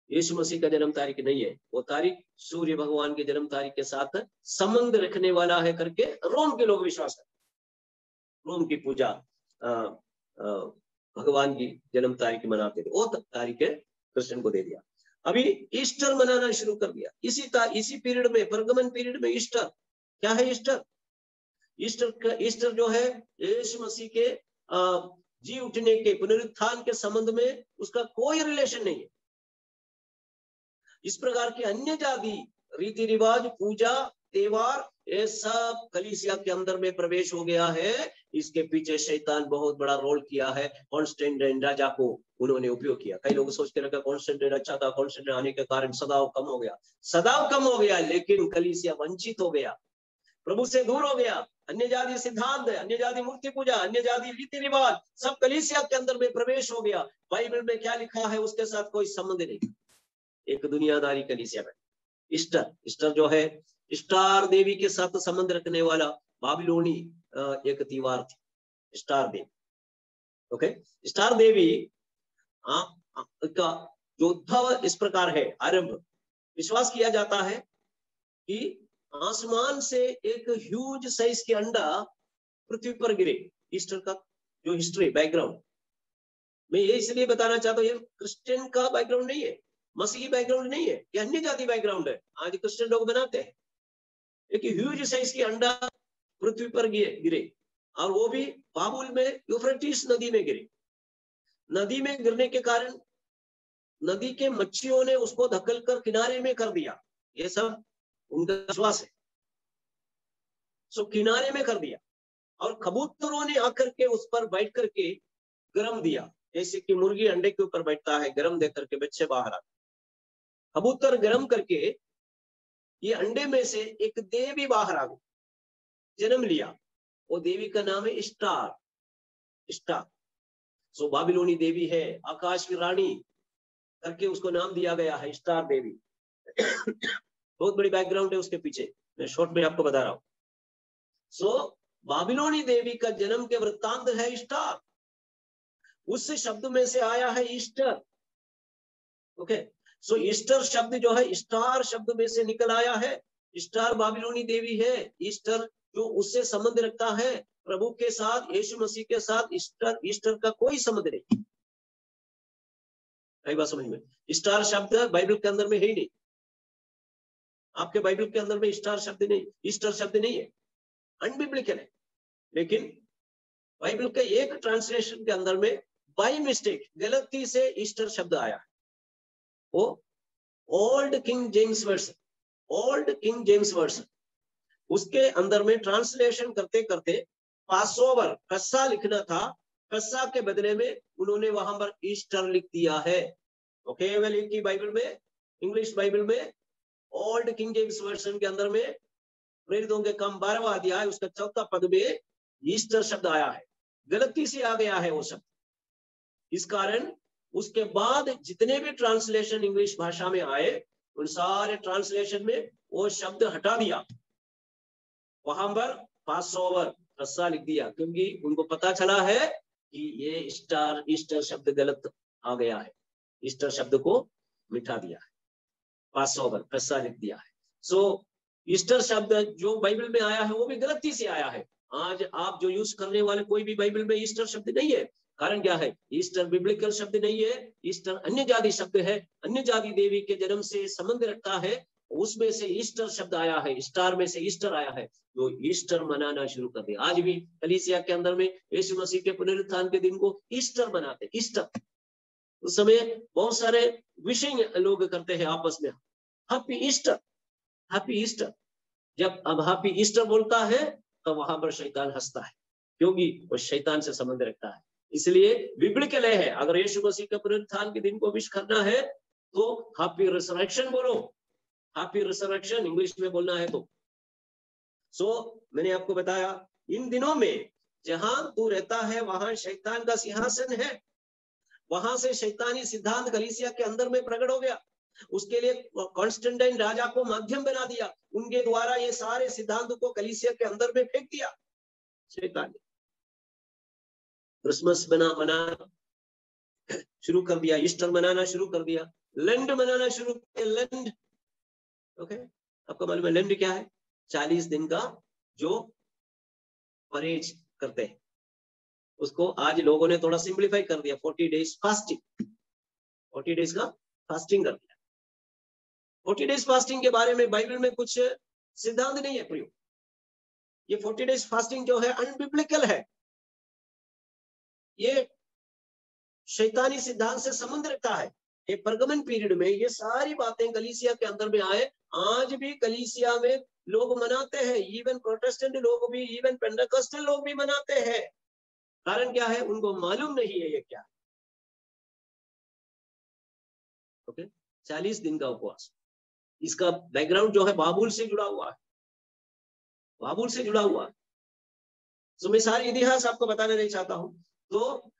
यीशु मसीह का जन्म तारीख नहीं है, वो तारीख सूर्य भगवान के जन्म तारीख के साथ संबंध रखने वाला है करके रोम के लोग विश्वास करते। रोम की पूजा भगवान की जन्म तारीख मनाते थे, वो तारीख क्रिश्चियन को दे दिया। अभी ईस्टर मनाना शुरू कर दिया इसी पीरियड में, परगमन पीरियड में। ईस्टर क्या है? ईस्टर जो है यीशु मसीह के जी उठने के, पुनरुत्थान के संबंध में उसका कोई रिलेशन नहीं है। इस प्रकार के अन्य जाति रीति रिवाज, पूजा, त्योहार, ये सब कलीसिया के अंदर में प्रवेश हो गया है। इसके पीछे शैतान बहुत बड़ा रोल किया है। कॉन्स्टेंटाइन राजा को उन्होंने उपयोग किया। कई लोग सोचते रहे कॉन्स्टेंटाइन अच्छा था, कॉन्स्टेंटाइन आने के कारण सदाव कम हो गया। सदाव कम हो गया, लेकिन कलीसिया वंचित हो गया, प्रभु से दूर हो गया। अन्य जाति सिद्धांत, अन्य जाति मूर्ति पूजा, अन्य जाति रीति रिवाज सब कलीसिया के अंदर में प्रवेश हो गया। बाइबल में क्या लिखा है उसके साथ कोई संबंध नहीं। एक दुनियादारी कलीसिया में ईस्टर जो है स्टार देवी के साथ संबंध रखने वाला बाबिलोनी एक त्योहार थी, स्टार देवी। ओके, स्टार देवी का जो उद्भव इस प्रकार है, आरंभ विश्वास किया जाता है कि आसमान से एक ह्यूज साइज के अंडा पृथ्वी पर गिरे। ईस्टर का जो हिस्ट्री बैकग्राउंड मैं ये इसलिए बताना चाहता हूँ, ये क्रिश्चियन का बैकग्राउंड नहीं है, मसीही बैकग्राउंड नहीं है, ये अन्य जाति बैकग्राउंड है। आज क्रिश्चियन लोग बनाते हैं एक ह्यूज साइज की अंडा पृथ्वी पर गिरे, और वो भी बाबुल में यूफ्रेटिस नदी में गिरे। नदी में गिरने के कारण नदी के मच्छियों ने उसको धक्कल कर किनारे में कर दिया। ये सब उनका विश्वास है। सो किनारे में कर दिया, और कबूतरों ने आकर के उस पर बैठ करके गरम दिया, जैसे कि मुर्गी अंडे के ऊपर बैठता है, गरम दे करके बच्चे बाहर आते। कबूतर गरम करके ये अंडे में से एक देवी बाहर आ गई, जन्म लिया। वो देवी का नाम है स्टार। सो बाबिलोनी देवी है, आकाश की रानी करके उसको नाम दिया गया है, स्टार देवी। बहुत बड़ी बैकग्राउंड है उसके पीछे, मैं शॉर्ट में आपको बता रहा हूं। सो बाबिलोनी देवी का जन्म के वृत्तांत है स्टार, उस शब्द में से आया है ईस्टर। ओके, सो ईस्टर शब्द जो है स्टार शब्द में से निकल आया है। स्टार बाबिलोनी देवी है। ईस्टर जो उससे संबंध रखता है प्रभु के साथ, यीशु मसीह के साथ, ईस्टर का कोई संबंध नहीं। कई बात समझ में, स्टार शब्द बाइबल के अंदर में है ही नहीं। आपके बाइबल के अंदर में स्टार शब्द नहीं, ईस्टर शब्द नहीं है, अनबिब्लिकल है। लेकिन बाइबल के एक ट्रांसलेशन के अंदर में बाय मिस्टेक, गलती से ईस्टर शब्द आया है। वो old King James version, old King James version, उसके अंदर में ट्रांसलेशन करते करते पासओवर कस्सा लिखना था, कस्सा के बदले में उन्होंने वहां पर ईस्टर लिख दिया है। ओके, केवल एक ही बाइबल में, इंग्लिश बाइबल में ओल्ड किंग जेम्स वर्सन के अंदर में प्रेरितों के काम 12वां अध्याय उसका 4था पद में ईस्टर शब्द आया है, गलती से आ गया है वो शब्द। इस कारण उसके बाद जितने भी ट्रांसलेशन इंग्लिश भाषा में आए, उन सारे ट्रांसलेशन में वो शब्द हटा दिया, वहां पर पासओवर कस्सा लिख दिया, क्योंकि उनको पता चला है कि ये ईस्टर शब्द गलत आ गया है, ईस्टर शब्द को मिटा दिया है, पासओवर कस्सा लिख दिया है। सो ईस्टर शब्द जो बाइबल में आया है वो भी गलती से आया है। आज आप जो यूज करने वाले कोई भी बाइबल में ईस्टर शब्द नहीं है। कारण क्या है? ईस्टर बिब्लिकल शब्द नहीं है, ईस्टर अन्य जाति शब्द है, अन्य जाति देवी के जन्म से संबंध रखता है, उसमें से ईस्टर शब्द आया है, स्टार में से ईस्टर आया है, तो ईस्टर मनाना शुरू कर दिया। आज भी कलीसिया के अंदर में यीशु मसीह के पुनरुत्थान के दिन को ईस्टर मनाते, ईस्टर। उस समय बहुत सारे विशिंग लोग करते हैं आपस में, हैप्पी ईस्टर, हैप्पी ईस्टर। जब अब हैप्पी ईस्टर बोलता है तो वहां पर शैतान हंसता है, क्योंकि वो शैतान से संबंध रखता है। इसलिए बिब्लिकल है, अगर यीशु मसीह के पुनरुत्थान के दिन को विश करना है तो हैप्पी रिसरेक्शन बोलो, हैप्पी रिसरेक्शन इंग्लिश में बोलना है तो। सो मैंने आपको बताया, इन दिनों में जहां तू रहता है वहां शैतान का सिंहासन है, वहां से शैतानी सिद्धांत कलीसिया के अंदर में प्रकट हो गया। उसके लिए कॉन्स्टेंटाइन राजा को माध्यम बना दिया, उनके द्वारा ये सारे सिद्धांत को कलीसिया के अंदर में फेंक दिया शैतान ने। क्रिसमस मनाना शुरू कर दिया, ईस्टर मनाना शुरू कर दिया, लेंड मनाना शुरू किया, लेंड। ओके, आपको मालूम है लेंड क्या है? 40 दिन का जो परहेज करते हैं, उसको आज लोगों ने थोड़ा सिंप्लीफाई कर दिया, 40 डेज फास्टिंग, 40 डेज का फास्टिंग कर दिया। 40 डेज फास्टिंग के बारे में बाइबल में कुछ सिद्धांत नहीं है प्रयोग। ये 40 डेज फास्टिंग जो है अनबिब्लिकल है, ये शैतानी सिद्धांत से संबंध रखता है। ये परगमन पीरियड में ये सारी बातें कलीसिया के अंदर में आए, आज भी कलीसिया में लोग मनाते हैं, इवन प्रोटेस्टेंट लोग भी, इवन पेंटेकोस्टल लोग भी मनाते हैं। कारण क्या है? उनको मालूम नहीं है ये क्या है। ओके, 40 दिन का उपवास, इसका बैकग्राउंड जो है बाबुल से जुड़ा हुआ है, बाबुल से जुड़ा हुआ है। तो मैं सारी इतिहास आपको बताना नहीं चाहता हूं, तो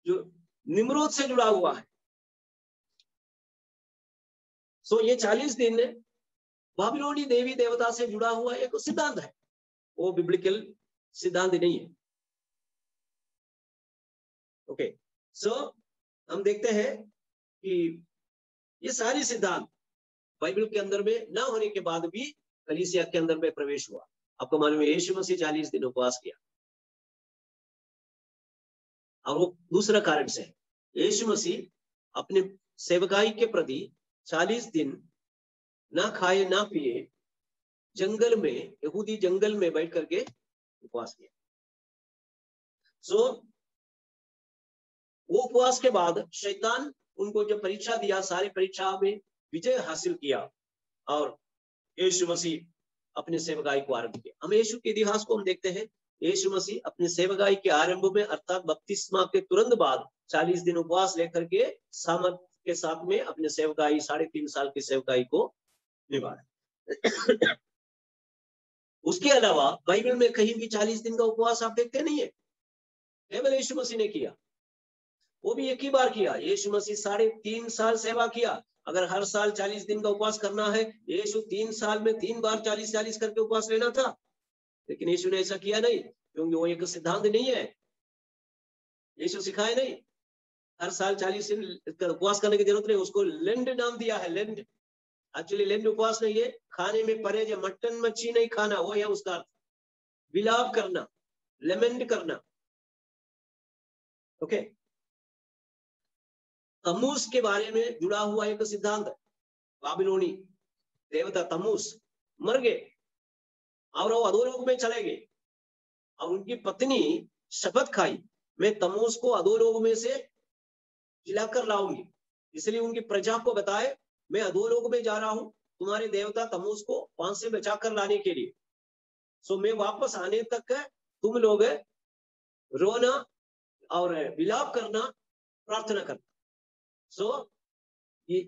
जो निम्रोद से जुड़ा हुआ है। सो ये 40 दिन बाबिलोनी देवी देवता से जुड़ा हुआ एक सिद्धांत है, वो बिब्लिकल सिद्धांत नहीं है। ओके, सो हम देखते हैं कि ये सारी सिद्धांत बाइबल के अंदर में ना होने के बाद भी कलीसिया के अंदर में प्रवेश हुआ। आपको मालूम है यीशु मसीह 40 दिन उपवास किया, और वो दूसरा कारण से है। यीशु मसीह अपने सेवकाई के प्रति 40 दिन ना खाए ना पिए जंगल में, यहूदी जंगल में बैठ करके उपवास किया। सो वो उपवास के बाद शैतान उनको जब परीक्षा दिया, सारी परीक्षा में विजय हासिल किया, और यीशु मसीह अपने सेवकाई को आरंभ किया। हम यीशु के इतिहास को हम देखते हैं, यीशु मसीह अपने सेवकाई के आरंभ में अर्थात बपतिस्मा के तुरंत बाद 40 दिन उपवास लेकर के सामर्थ के साथ में अपने सेवकाई 3.5 साल की सेवकाई को निभाया। उसके अलावा बाइबल में कहीं भी 40 दिन का उपवास आप देखते नहीं है, केवल यीशु मसीह ने किया, वो भी एक ही बार किया। यीशु मसीह 3.5 साल सेवा किया। अगर हर साल 40 दिन का उपवास करना है, यीशु 3 साल में 3 बार 40-40 करके उपवास लेना था, लेकिन यीशु ने ऐसा किया नहीं, क्योंकि वो एक सिद्धांत नहीं है, यीशु सिखाए नहीं। हर साल 40 दिन उपवास करने की जरूरत नहीं, उसको लेंड नाम दिया है, लेंड। एक्चुअली लेंट उपवास नहीं है, खाने में परहेज, मटन मच्छी नहीं खाना, वो है उसका अर्थ। विलाप करना, लेमेंट करना। ओके। तमूस के बारे में जुड़ा हुआ एक सिद्धांत, बाबिलोनी देवता तमूस मर गए और वो अधोलोक में चले गए, और उनकी पत्नी शपथ खाई, मैं तमूस को अधोलोक में से जिलाकर लाऊंगी, इसलिए उनकी प्रजा को बताए, मैं अधोलोक में जा रहा हूं तुम्हारे देवता तमूस को वहां से बचाकर लाने के लिए। सो मैं वापस आने तक तुम लोग रोना और विलाप करना, प्रार्थना करना। सो ये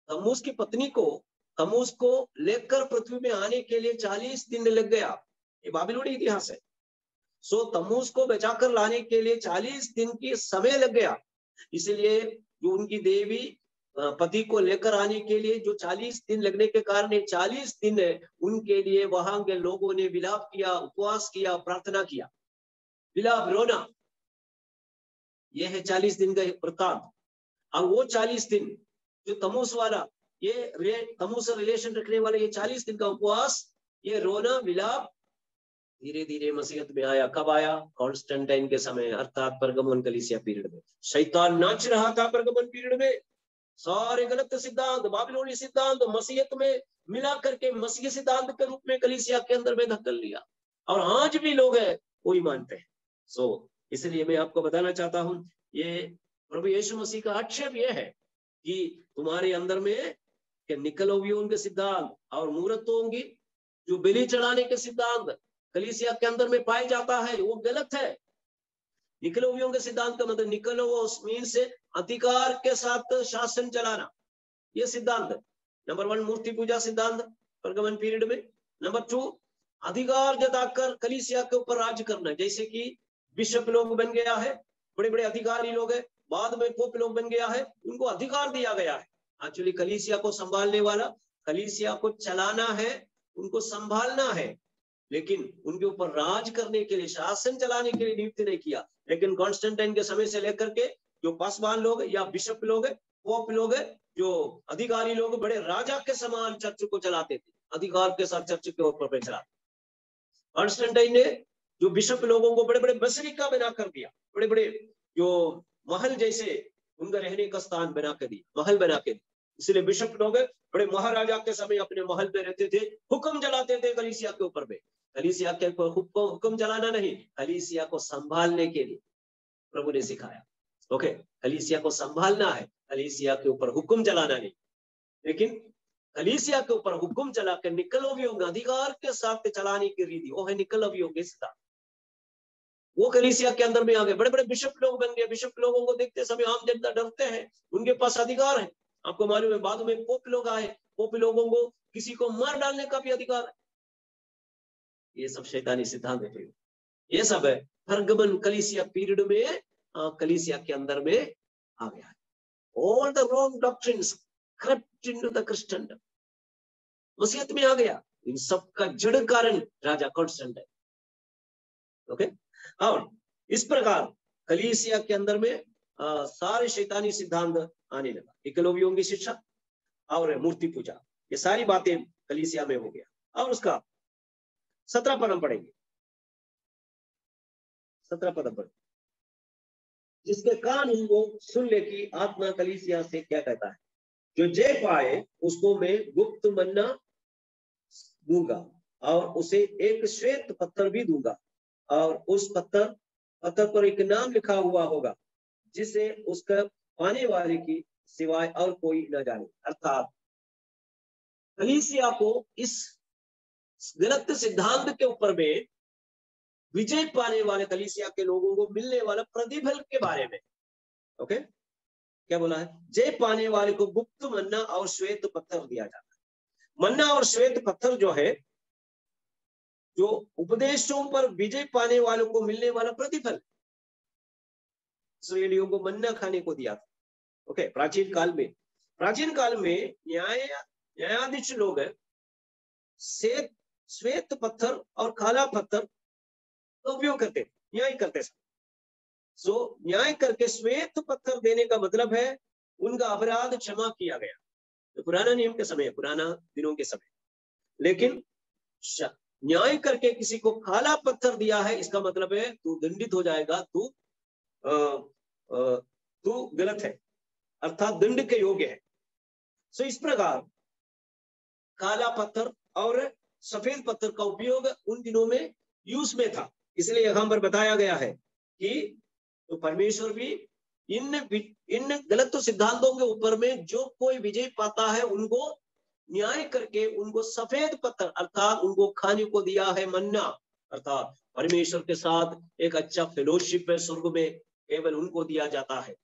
तमूस की पत्नी को, तमूस को लेकर पृथ्वी में आने के लिए 40 दिन लग गया, ये बाबिलोनी इतिहास है। सो तमूस को बचाकर लाने के लिए 40 दिन की समय लग गया, इसलिए जो उनकी देवी पति को लेकर आने के लिए जो 40 दिन लगने के कारण 40 दिन उनके लिए वहां के लोगों ने विलाप किया, उपवास किया, प्रार्थना किया, विलाप रोना, यह है 40 दिन का वृत्तांत। और वो 40 दिन जो तमूस वाला, ये तमूस से रिलेशन रखने वाले ये 40 दिन का उपवास, ये रोना विलाप धीरे धीरे मसीहत में आया। कब आया? कॉन्स्टेंटाइन के समय, अर्थात परगमन कलीसिया पीरियड में। शैतान नाच रहा था परगमन पीरियड में, सारे गलत सिद्धांत, बाबिलोनी सिद्धांत मसीहत में मिला करके मसीह सिद्धांत के रूप में कलीसिया के अंदर में धकेल लिया, और आज भी लोग हैं वही मानते हैं। सो इसलिए मैं आपको बताना चाहता हूं, ये प्रभु यीशु मसीह का आक्षेप यह है कि तुम्हारे अंदर में निकलोवियों के सिद्धांत और मूर्तों की जो बलि चढ़ाने के सिद्धांत कलीसिया के अंदर में पाया जाता है, वो गलत है। निकलोवियों के सिद्धांत का मतलब, निकलोवोस मीन से अधिकार के साथ शासन चलाना, ये सिद्धांत है। नंबर 1 मूर्ति पूजा सिद्धांत परगमन पीरियड में। नंबर 2 अधिकार जताकर कलीसिया के ऊपर राज करना, जैसे कि बिशप लोग बन गया है, बड़े बड़े अधिकारी लोग है, बाद में पोप लोग बन गया है, उनको अधिकार दिया गया है। एक्चुअली कलीसिया को संभालने वाला, कलीसिया को चलाना है, उनको संभालना है, लेकिन उनके ऊपर राज करने के लिए, शासन चलाने के लिए नियुक्त नहीं किया। लेकिन कॉन्स्टेंटाइन के समय से लेकर के जो पासवान लोग या बिशप लोग, पोप लोग, जो अधिकारी लोग, बड़े राजा के समान चर्च को चलाते थे, अधिकार के साथ चर्च के ऊपर चलाते। कॉन्स्टेंटाइन ने जो बिशप लोगों को बड़े बड़े बसलिका बना कर दिया, बड़े बड़े जो महल जैसे उनका रहने का स्थान बना कर दिया, महल बना के दिया। इसलिए बिशप लोग बड़े महाराजा के समय अपने महल पे रहते थे, हुक्म चलाते थे कलीसिया के ऊपर में। कलीसिया के हुक्म चलाना नहीं, कलीसिया को संभालने के लिए प्रभु ने सिखाया। ओके, कलीसिया को संभालना है, कलीसिया के ऊपर हुक्म चलाना नहीं। लेकिन कलीसिया के ऊपर हुक्म चला कर निकलोवियों अधिकार के साथ चलाने की रीति, वो है निकलोवियों के सिद्धांत। वो कलीसिया के अंदर में आ गए, बड़े बड़े बिशप लोग बन गए। बिशप लोगों को देखते समय आम जनता डरते हैं, उनके पास अधिकार है। आपको मालूम है बाद में पोप लोग आए, पोप लोगों को किसी को मार डालने का भी अधिकार है। ये सब शैतानी सिद्धांत है, ये सब है परगमन कलीसिया पीरियड में, कलीसिया के अंदर में आ गया है। All the wrong doctrines crept into the Christendom, मसीहत में आ गया। इन सब का जड़ कारण राजा कॉन्स्टेंटाइन। ओके, और इस प्रकार कलीसिया के अंदर में सारे शैतानी सिद्धांत आने लगा, निकलोवियों की शिक्षा और मूर्ति पूजा, ये सारी बातें कलीसिया में हो गया। और उसका 17 पद पढ़ेंगे, 17 पद पढ़ेंगे। जिसके कान उनको सुन ले कि आत्मा कलीसिया से क्या कहता है, जो जे पाए उसको मैं गुप्त मन्ना दूंगा, और उसे एक श्वेत पत्थर भी दूंगा, और उस पत्थर पर एक नाम लिखा हुआ होगा, जिसे उसका पाने वाले की सिवाय और कोई न जाने। अर्थात कलीसिया को इस गलत सिद्धांत के ऊपर में विजय पाने वाले कलीसिया के लोगों को मिलने वाला प्रतिफल के बारे में, ओके, क्या बोला है? जय पाने वाले को गुप्त मन्ना और श्वेत पत्थर दिया जाता है। मन्ना और श्वेत पत्थर जो है, जो उपदेशों पर विजय पाने वालों को मिलने वाला प्रतिफल, इसराइलियों को मन्ना खाने को दिया था। ओके, प्राचीन काल में न्यायाधीश लोग श्वेत पत्थर और काला पत्थर का उपयोग करते, न्याय करते। सो न्याय करके श्वेत पत्थर देने का मतलब है उनका अपराध क्षमा किया गया, तो पुराना नियम के समय, पुराना दिनों के समय। लेकिन न्याय करके किसी को काला पत्थर दिया है, इसका मतलब है तू दंडित हो जाएगा, तू गलत है, अर्थात दंड के योग्य है। सो इस प्रकार काला पत्थर और सफेद पत्थर का उपयोग उन दिनों में यूज में था। इसलिए यहां पर बताया गया है कि तो परमेश्वर भी इन गलत सिद्धांतों के ऊपर में जो कोई विजय पाता है उनको न्याय करके उनको सफेद पत्थर अर्थात उनको खाने को दिया है मन्ना, अर्थात परमेश्वर के साथ एक अच्छा फेलोशिप है स्वर्ग में, केवल उनको दिया जाता है।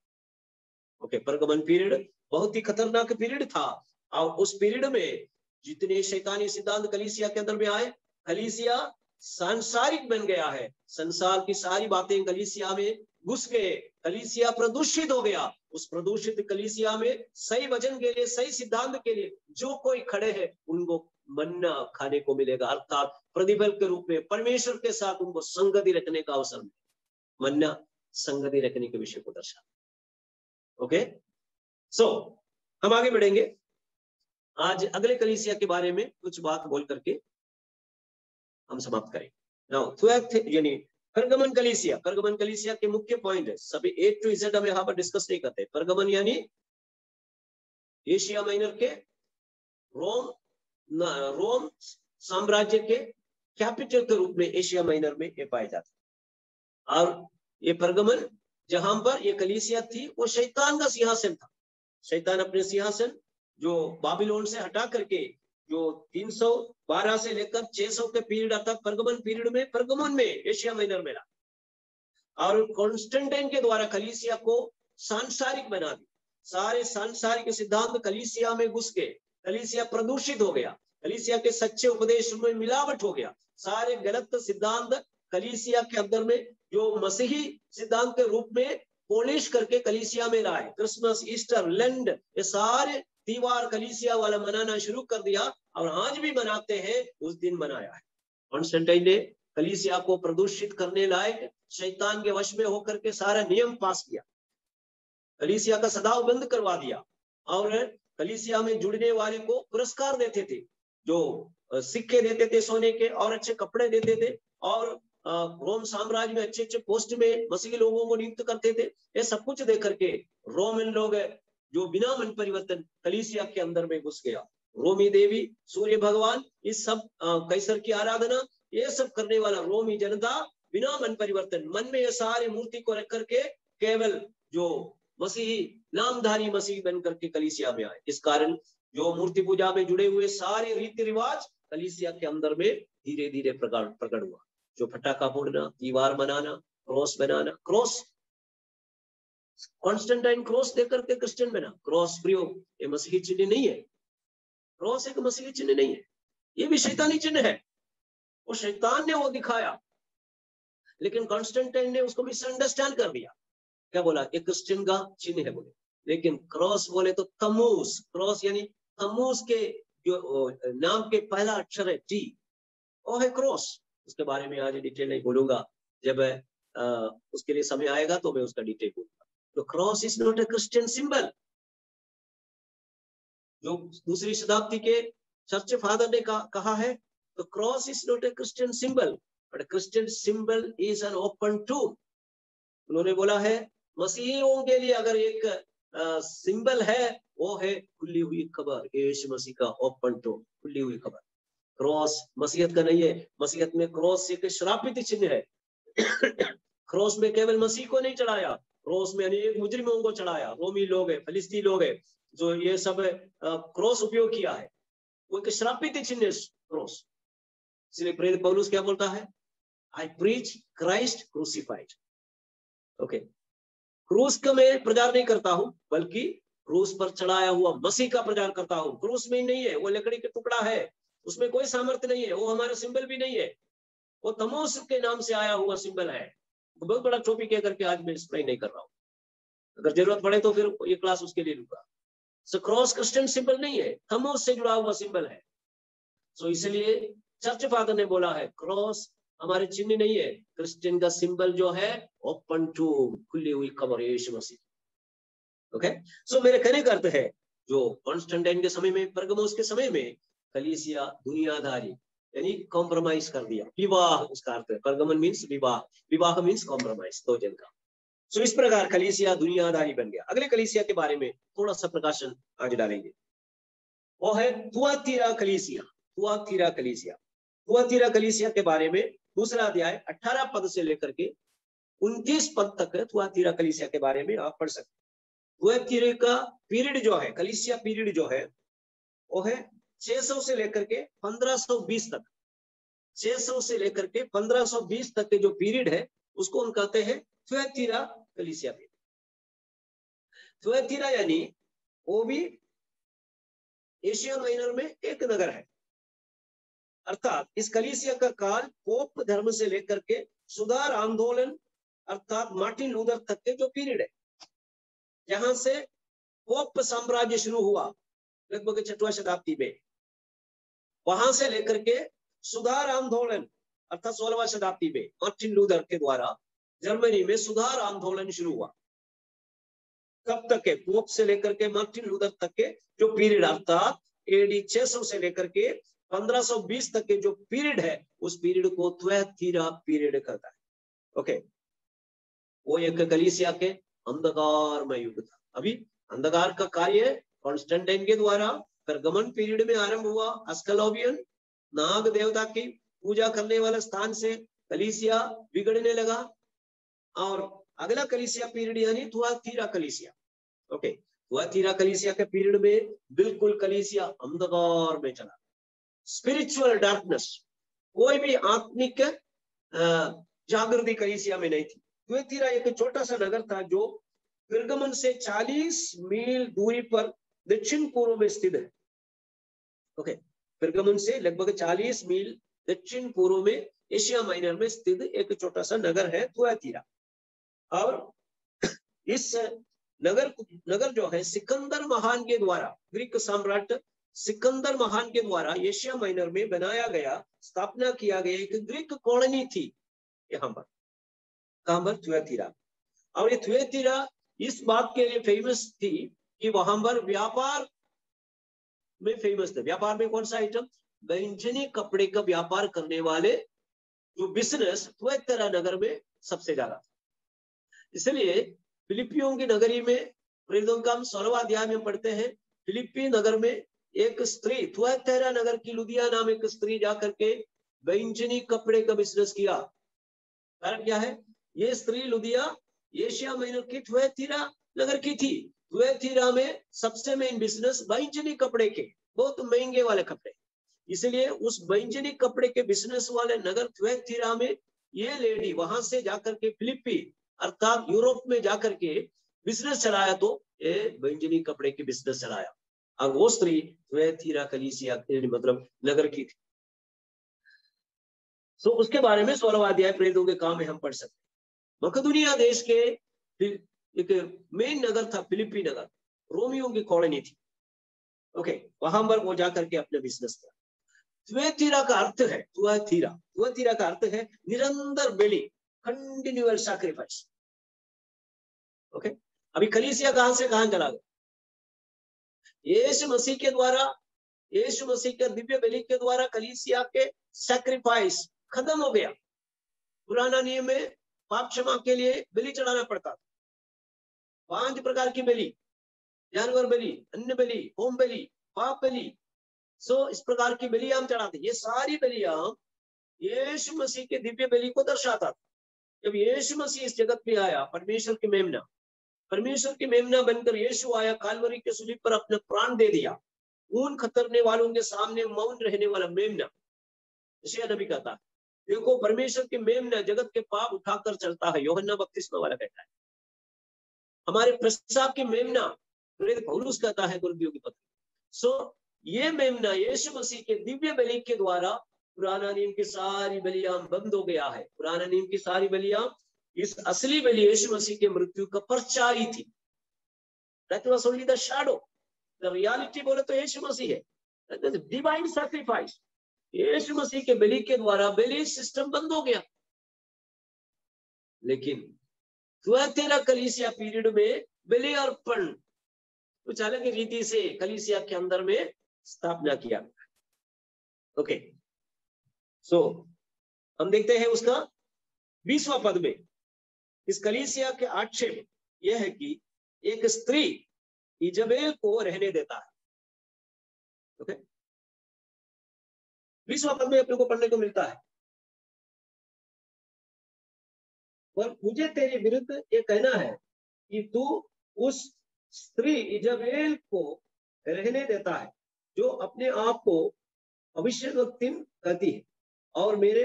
ओके, परगमन पीरियड बहुत ही खतरनाक पीरियड था, और उस पीरियड में जितने शैतानी सिद्धांत कलीसिया के अंदर में आए, कलीसिया सांसारिक बन गया है, संसार की सारी बातें कलीसिया में घुस गए, कलीसिया प्रदूषित हो गया। उस प्रदूषित कलीसिया में सही वचन के लिए, सही सिद्धांत के लिए जो कोई खड़े हैं उनको मन्ना खाने को मिलेगा, अर्थात प्रतिफल के रूप में परमेश्वर के साथ उनको संगति रखने का अवसर मिलेगा। मन्ना संगति रखने के विषय को दर्शा। ओके, सो हम आगे बढ़ेंगे। आज अगले कलीसिया के बारे में कुछ बात बोल करके हम समाप्त करें। नाउ यानी परगमन कलीसिया के मुख्य पॉइंट है, सभी A to Z हम यहाँ पर डिस्कस नहीं करते। परगमन यानी एशिया माइनर के रोम साम्राज्य के कैपिटल के रूप में एशिया माइनर में ये पाए जाते, और ये परगमन जहां पर ये कलीसिया थी वो शैतान का सिंहासन था। शैतान अपने सिंहासन जो बाबिलोन से हटा करके जो 312 से लेकर 600 के पीरियड आता परगमन में एशिया माइनर में रहा, और कॉन्स्टेंटाइन के द्वारा कलीसिया को सांसारिक बना दी। सारे सांसारिक सिद्धांत कलीसिया में घुस गए, कलीसिया प्रदूषित हो गया, कलीसिया के सच्चे उपदेश में मिलावट हो गया, सारे गलत सिद्धांत कलीसिया के अंदर में जो मसीही सिद्धांत के रूप में पॉलिश करके कलीसिया में लाए। क्रिसमस, ईस्टर, लेंड, ये सारे त्योहार कलीसिया वाला मनाना शुरू कर दिया, और आज भी मनाते हैं, उस दिन मनाया है। कॉन्स्टेंटाइन ने कलीसिया को प्रदूषित करने लायक शैतान के वश में होकर के सारा नियम पास किया, कलीसिया का सदाव बंद करवा दिया, और कलीसिया में जुड़ने वाले को पुरस्कार देते थे, जो सिक्के देते थे सोने के, और अच्छे कपड़े देते थे, और रोम साम्राज्य में अच्छे अच्छे पोस्ट में मसीही लोगों को नियुक्त करते थे। ये सब कुछ देख करके रोमन लोग जो बिना मन परिवर्तन कलीसिया के अंदर में घुस गया। रोमी देवी, सूर्य भगवान, इस सब कैसर की आराधना, ये सब करने वाला रोमी जनता बिना मन परिवर्तन, मन में ये सारे मूर्ति को रख करके केवल जो मसीही नामधारी मसीह बन करके कलीसिया में आए। इस कारण जो मूर्ति पूजा में जुड़े हुए सारे रीति रिवाज कलीसिया के अंदर में धीरे धीरे प्रकट हुआ। जो फटाखा फोड़ना, त्योहार मनाना, क्रॉस बनाना, क्रॉस कॉन्स्टेंटाइन क्रॉस देकर के क्रिश्चियन बना। क्रॉस प्रयोग ये मसीही चिन्ह नहीं है, क्रॉस एक मसीही चिन्ह नहीं है, ये भी शैतानी चिन्ह है। वो शैतान ने वो दिखाया, लेकिन कॉन्स्टेंटाइन ने उसको मिसअंडरस्टैंड कर दिया। क्या बोला? ये क्रिश्चियन का चिन्ह है बोले, लेकिन क्रॉस बोले तो तमूस, क्रॉस यानी तमूस के जो नाम के पहला अक्षर है टी, वो है क्रॉस। उसके बारे में आज डिटेल नहीं बोलूंगा, जब उसके लिए समय आएगा तो मैं उसका डिटेल बोलूंगा। तो cross is not a Christian symbol. जो दूसरी शताब्दी के चर्च फादर ने कहा है, तो cross is not a Christian symbol, but Christian symbol is an open tool. उन्होंने बोला है मसीहियों के लिए अगर एक सिंबल है, वो है खुली हुई खबर, यीशु मसीह का ओपन टूल, खुली हुई खबर। क्रॉस मसीहत का नहीं है। मसीहत में क्रॉस एक श्रापित चिन्ह है। क्रॉस में केवल मसीह को नहीं चढ़ाया, क्रॉस में अनेक मुजरिमों को चढ़ाया। रोमी लोग है, फिलिस्ती लोग है, जो ये सब क्रॉस उपयोग किया है, वो एक श्रापित चिन्ह है क्रॉस। इसलिए प्रेरित पौलुस क्या बोलता है? आई प्रीच क्राइस्ट क्रूसिफाइड। ओके, क्रूस का मैं प्रचार नहीं करता हूं, बल्कि क्रूस पर चढ़ाया हुआ मसीह का प्रचार करता हूं। क्रूस में नहीं है, वो लकड़ी का टुकड़ा है, उसमें कोई सामर्थ्य नहीं है, वो हमारा सिंबल भी नहीं है, वो तमोस के नाम से आया हुआ सिंबल है। बहुत बड़ा टॉपिक है करके आज मैं एक्सप्लेन नहीं कर रहा हूँ, अगर जरूरत पड़े तो फिर ये क्लास उसके लिए लूंगा। सो क्रॉस क्रिश्चियन सिंबल नहीं है, तमोस से जुड़ा हुआ सिंबल है। सो इसलिए चर्च फादर ने बोला है क्रॉस हमारे चिन्ह नहीं है, क्रिश्चियन का सिंबल जो है ओपन टू, खुली हुई खबर, यीशु मसीह। ओके, सो मेरे कहने का अर्थ है जो कॉन्स्टेंटाइन के समय में, परगमोस के समय में कलीसिया दुनियादारी यानी कॉम्प्रोमाइज कर दिया। विवाह उसका अर्थ है, परगमन मीन्स विवाह, विवाह मीन्स कॉम्प्रोमाइज, दो जन का। सो इस प्रकार कलीसिया दुनियादारी बन गया। अगले कलीसिया के बारे में थोड़ा सा प्रकाशन आज डालेंगे, वो है थुआतीरा कलीसिया। थुआतीरा कलीसिया, थुआतीरा कलीसिया के बारे में दूसरा अध्याय 18 पद से लेकर के 29 पद तक थुआतीरा कलीसिया के बारे में आप पढ़ सकते। थुआतीरा का पीरियड जो है, कलीसिया पीरियड जो है, वो है 600 से लेकर के 1520 तक। 600 से लेकर के 1520 तक के जो पीरियड है उसको हम कहते हैं थुआतीरा कलीसिया पीरियड। थुआतीरा यानी वो भी एशिया माइनर में एक नगर है। अर्थात इस कलीसिया का काल पोप धर्म से लेकर के सुधार आंदोलन अर्थात मार्टिन लूथर तक के जो पीरियड है, जहां से पोप साम्राज्य शुरू हुआ लगभग 6वीं शताब्दी में, वहां से लेकर के सुधार आंदोलन अर्थात 16वीं शताब्दी में मार्टिन लूथर के द्वारा जर्मनी में सुधार आंदोलन शुरू हुआ। कब तक के? पोप से लेकर के मार्टिन लूथर तक के जो पीरियड अर्थात एडी 600 से लेकर के 1520 तक के जो पीरियड है, उस पीरियड को थुआतीरा पीरियड कहता है। ओके, वो एक कलीसिया के अंधकार में युग था। अभी अंधकार का कार्य कॉन्स्टेंटाइन के द्वारा परगमन पीरियड में आरंभ हुआ। अस्कलोबियन नाग देवता की पूजा करने वाले स्थान से कलीसिया बिगड़ने लगा, और अगला कलीसिया पीरियड यानी थुआतीरा कलीसिया। ओके, थुआतीरा कलीसिया के पीरियड में बिल्कुल कलीसिया अंधकार में चला, स्पिरिचुअल डार्कनेस, कोई भी आत्मिक जागृति कलीसिया में नहीं थी। थुआतीरा एक छोटा सा नगर था जो पिरगमन से 40 मील दूरी पर दक्षिण पूर्व में स्थित है। ओके, पिरगमन से लगभग 40 मील दक्षिण पूर्व में एशिया माइनर में स्थित एक छोटा सा नगर है थुआतीरा। और इस नगर जो है सिकंदर महान के द्वारा, ग्रीक सम्राट सिकंदर महान के द्वारा एशिया माइनर में बनाया गया, स्थापना किया गया एक ग्रीक कॉलोनी थी यहाँ पर। कहां पर? थुआतीरा। और ये थुआतीरा इस बात के लिए फेमस थी कि वहां पर व्यापार में फेमस थे। व्यापार में कौन सा आइटम? बैंजनी कपड़े का व्यापार करने वाले जो बिजनेस थुआतीरा नगर में सबसे ज्यादा था। इसलिए फिलिपियों की नगरी में प्रेरितों का हम 16वां अध्याय में पढ़ते हैं, फिलिपी नगर में एक स्त्री, थुआतीरा नगर की लुदिया नाम एक स्त्री जाकर के बैंजनी कपड़े का बिजनेस किया। कारण क्या है? ये स्त्री लुदिया एशिया माइनर की थुआतीरा नगर की थी। थुआतीरा में सबसे मेन बिजनेस बैंजनी कपड़े के, बहुत महंगे वाले कपड़े। इसलिए उस बैंजनी कपड़े के बिजनेस वाले नगर थुआतीरा में ये लेडी वहां से जाकर के फिलिपी अर्थात यूरोप में जाकर के बिजनेस चलाया, तो ये बैंजनी कपड़े के बिजनेस चलाया। और वो स्त्री थुआतीरा कलीसिया मतलब नगर की थी। सो उसके बारे में 16वां अध्याय प्रेरितों के काम में हम पढ़ सकते हैं। मकदूनिया देश के एक मेन नगर था फिलिपी नगर, रोमियो की कॉलोनी थी। ओके, वहां पर वो जाकर के अपने बिजनेस किया। थुआतीरा का अर्थ है, थुआतीरा का अर्थ है निरंतर बलि, कंटिन्यूअल सैक्रिफाइस। ओके, अभी कलीसिया कहां से कहां चला गया? यीशु मसीह के द्वारा, यीशु मसीह के दिव्य बलि के द्वारा कलीसिया के सैक्रिफाइस खत्म हो गया। पुराना नियम में पाप क्षमा के लिए बलि चढ़ाना पड़ता था। 5 प्रकार की बलि, जानवर बलि, अन्न बलि, होम बलि, पाप बलि। सो इस प्रकार की बलि हम चढ़ाते। ये सारी बलियां यीशु मसीह के दिव्य बलि को दर्शाता था। जब यीशु मसीह इस जगत में आया, परमेश्वर की मेमना बनकर यीशु आया, कालवरी के सूली पर अपना प्राण दे दिया, खून खतरने वालों के सामने मौन रहने वाला मेमना। यशायाह नबी कहता है, देखो परमेश्वर की मेमना जगत के पाप उठाकर चलता है, यूहन्ना बपतिस्मा वाला कहता है। हमारे प्रस्ताव की मेमना प्रेरित पौलुस कहता है कुरिन्थियों की पत्री। सो ये मेमना यीशु मसीह के दिव्य बलि के द्वारा पुराना नियम की सारी बलियां बंद हो गया है। पुराना नियम की सारी बलियां इस असली बलि यीशु मसीह के मृत्यु का परछाई थी। That was only the shadow. The reality बोले तो यीशु मसीह है, that was divine sacrifice. यीशु मसीह के बलि के द्वारा बलि सिस्टम बंद हो गया। लेकिन थुआतीरा कलीसिया पीरियड में बलि अर्पण कुछ अलग रीति से कलीसिया के अंदर में स्थापना किया। ओके, सो हम देखते हैं उसका 20वां पद में इस कलीसिया के आक्षेप यह है कि एक स्त्री इजबेल को रहने देता है। ओके, 20वां पद में अपने को पढ़ने को मिलता है, और मुझे तेरे विरुद्ध ये कहना है कि तू उस स्त्री इजबेल को रहने देता है जो अपने आप को भविष्यवक्तिन कहती है और मेरे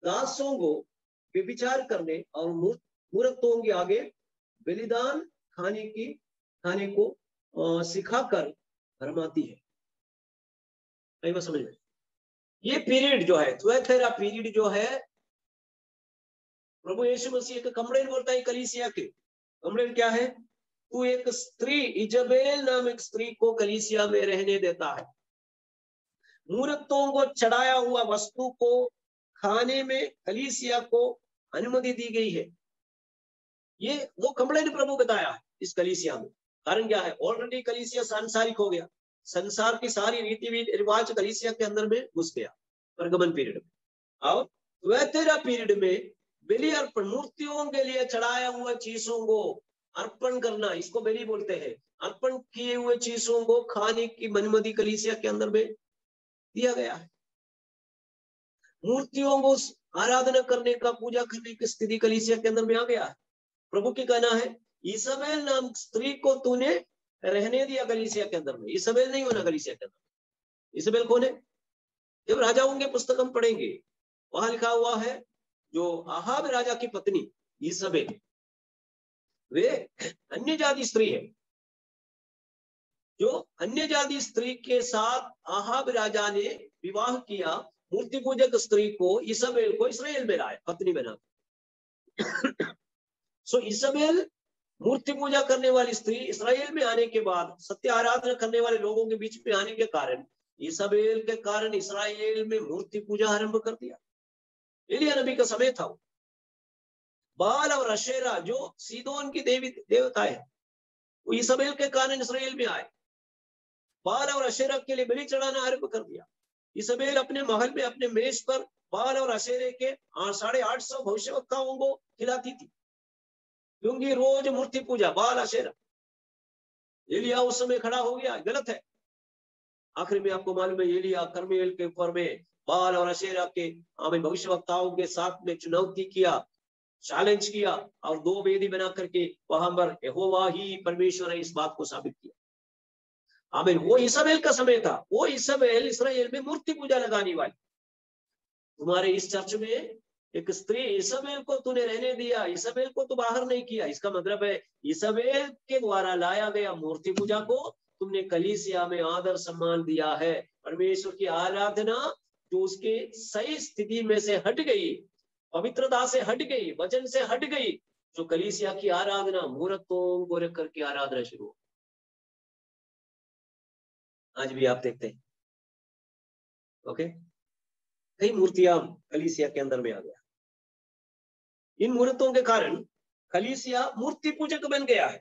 दासों को व्यभिचार करने और मूर्तों के आगे बलिदान खाने को सिखाकर भरमाती है। नहीं समझ में? ये पीरियड जो है, थुएथेरा पीरियड जो है, प्रभु यीशु मसीह का कंप्लेंट बोलता है कलीसिया के। कंप्लेंट क्या है? तू एक स्त्री इजबेल नामक स्त्री को कलीसिया में रहने देता है, मूर्तों को चढ़ाया हुआ वस्तु को खाने में कलीसिया को अनुमति दी गई है। ये वो कंप्लेंट प्रभु बताया है इस कलीसिया में। कारण क्या है? ऑलरेडी कलीसिया सांसारिक हो गया, संसार की सारी रीति रिवाज कलीसिया के अंदर में घुस गया परगमन पीरियड में। और थुएथेरा पीरियड में बलि अर्पण, मूर्तियों के लिए चढ़ाया हुआ चीजों को अर्पण करना, इसको बलि बोलते हैं। अर्पण किए हुए चीजों को खाने की अनुमति कलीसिया के अंदर में दिया गया है। मूर्तियों को आराधना करने का, पूजा करने की स्थिति कलीसिया के अंदर में आ गया है। प्रभु की कहना है इसाबेल नाम स्त्री को तूने रहने दिया कलीसिया के अंदर में। इसाबेल नहीं होना कलीसिया के अंदर। इसाबेल कौन है? जब राजाओं के पुस्तक हम पढ़ेंगे, वहां लिखा हुआ है जो आहाब राजा की पत्नी इसाबेल, वे अन्य जाति स्त्री है। जो अन्य जाति स्त्री के साथ आहाब राजा ने विवाह किया, मूर्ति पूजक स्त्री को, इसाबेल को इस्राएल में लाया पत्नी बना। सो इसाबेल मूर्ति पूजा करने वाली स्त्री इस्राएल में आने के बाद सत्य आराधना करने वाले लोगों के बीच में आने के कारण, इसाबेल के कारण इस्राएल में मूर्ति पूजा आरंभ कर दिया। एलिया नबी का समय था। बाल और अशेरा जो सीदोन की देवता है, वो इसाबेल के कारण इस्राएल में आए। बाल और अशेरा के लिए बलि चढ़ाना आरंभ कर दिया। इसाबेल अपने महल में अपने मेज पर बाल और अशेरे के 850 भविष्यवक्ताओं को खिलाती थी, क्योंकि रोज मूर्ति पूजा, बाल अशेरा। एलिया उस समय खड़ा हो गया, गलत है। आखिर में आपको मालूम है एलिया कर्मेल के ऊपर में बाल और अशेरा के भविष्यवक्ताओं के साथ में चुनौती किया, चैलेंज किया, और 2 वेदी बना करके वहां पर यहोवा ही परमेश्वर है इस बात को साबित किया। आमीन। वो इसाबेल का समय था। वो इसाबेल इस्राएल में मूर्ति पूजा लगाने वाली। तुम्हारे इस चर्च में एक स्त्री इसाबेल को तूने रहने दिया, इसाबेल को तो बाहर नहीं किया। इसका मतलब है इसाबेल के द्वारा लाया गया मूर्ति पूजा को तुमने कलीसिया में आदर सम्मान दिया है। परमेश्वर की आराधना जो उसके सही स्थिति में से हट गई, पवित्रता से हट गई, वचन से हट गई, जो कलीसिया की आराधना मूर्तों को रख करके आराधना शुरू हो। आज भी आप देखते हैं। ओके, कई मूर्तियां कलीसिया के अंदर में आ गया। इन मूर्तों के कारण कलीसिया मूर्ति पूजक बन गया है।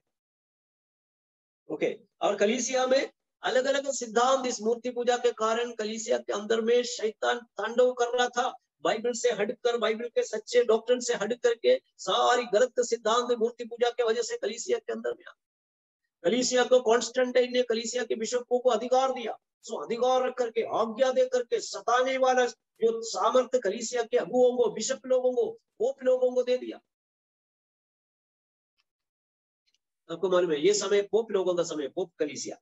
ओके, और कलीसिया में अलग अलग सिद्धांत, इस मूर्ति पूजा के कारण कलीसिया के अंदर में शैतान तांडव कर रहा था। बाइबल से हटकर, बाइबल के सच्चे डॉक्ट्रिन से हट करके सारी गलत सिद्धांत मूर्ति पूजा के वजह से कलीसिया के अंदर में आ। कलीसिया को कॉन्स्टेंटाइन ने कलीसिया के बिशपों को अधिकार दिया। सो अधिकार रख करके, आज्ञा दे करके सताने वाला जो सामर्थ्य कलीसिया के अगुओं को, बिशप लोगों को, पोप लोगों को दे दिया। आपको मालूम है ये समय पोप लोगों का समय, पोप कलीसिया,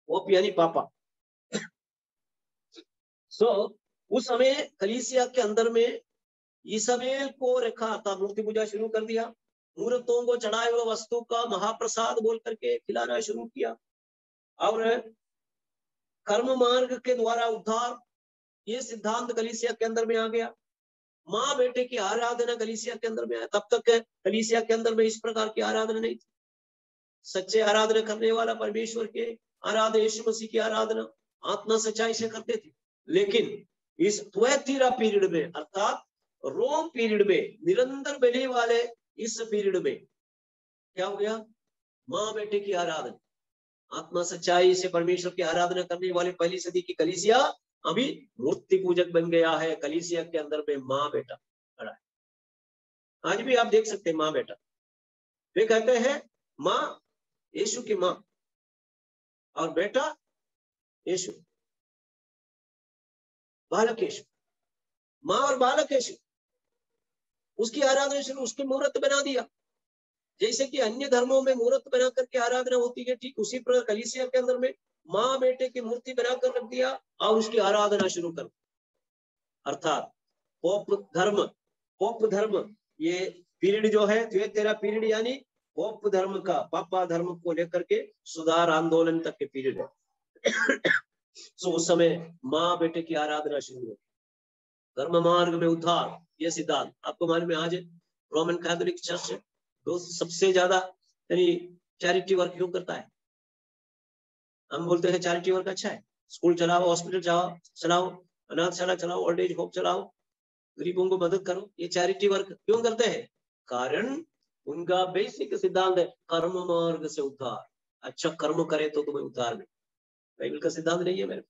पोप यानी पापा। सो उस समय कलीसिया के अंदर में इसाबेल को रखा था, मूर्ति पूजा शुरू कर दिया। मूर्तों को चढ़ाए हुए वस्तु का महाप्रसाद बोल करके खिलाना शुरू किया। और कर्म मार्ग के द्वारा उद्धार, ये सिद्धांत कलीसिया के अंदर में आ गया। माँ बेटे की आराधना कलीसिया के अंदर में आया। तब तक कलीसिया के अंदर में इस प्रकार की आराधना नहीं थी। सच्चे आराधना करने वाला परमेश्वर के आराधना, यीशु मसीह की आराधना आत्मा सच्चाई से करते थे। लेकिन इस थुएथीरा पीरियड में, अर्थात रोम पीरियड में, निरंतर बलि वाले इस पीरियड में क्या हो गया? माँ बेटे की आराधना, आत्मा सच्चाई से परमेश्वर की आराधना करने वाले पहली सदी की कलीसिया अभी मूर्ति पूजक बन गया है। कलीसिया के अंदर में माँ बेटा खड़ा है। आज भी आप देख सकते हैं माँ बेटा, वे कहते हैं माँ यीशु की माँ और बेटा यीशु, बालक यीशु, माँ और बालक यीशु, उसकी आराधना शुरू, उसकी मूर्त बना दिया। जैसे कि अन्य धर्मों में मूर्त बना करके आराधना होती है, ठीक उसी प्रकार कलीसिया के अंदर में माँ बेटे की मूर्ति बनाकर रख दिया और उसकी आराधना शुरू कर। अर्थात पोप धर्म ये पीरियड जो है तेरा पीरियड, यानी पोप धर्म का, पापा धर्म को लेकर के सुधार आंदोलन तक के पीरियड है। सो उस समय माँ बेटे की आराधना शुरू हो, धर्म मार्ग में उद्धार, ये सिद्धांत आपको मालूम है। आज रोमन कैथोलिक चर्च तो सबसे ज्यादा यानी चैरिटी वर्क क्यों करता है? हम बोलते हैं चैरिटी वर्क अच्छा है, स्कूल चलाओ, हॉस्पिटल चलाओ, अनाथशाला चलाओ, ओल्ड एज होम चलाओ, गरीबों को मदद करो, ये चैरिटी वर्क क्यों करते हैं? कारण उनका बेसिक सिद्धांत है कर्म मार्ग से उद्धार। अच्छा कर्म करे तो तुम्हें उद्धार मिले। बाइबल का सिद्धांत नहीं है मेरे,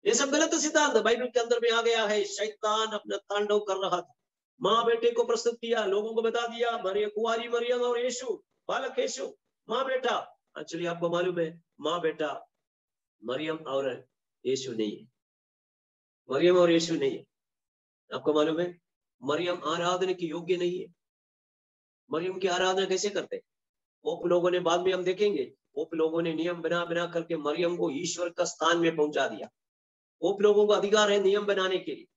ये सब गलत सिद्धांत बाइबल के अंदर में आ गया है। शैतान अपना तांडव कर रहा था, माँ बेटे को प्रस्तुत किया, लोगों को बता दिया मरियम, कुंवारी मरियम और यीशु, बालक यीशु, माँ बेटा। एक्चुअली आपको मालूम है माँ बेटा मरियम और यीशु नहीं है, मरियम और यीशु नहीं है। आपको मालूम है मरियम आराधना की योग्य नहीं है। मरियम की आराधना कैसे करते हैं? पोप लोगों ने, बाद में हम देखेंगे, पोप लोगों ने नियम बना बना करके मरियम को ईश्वर का स्थान में पहुंचा दिया। पोप लोगों को अधिकार है नियम बनाने के लिए,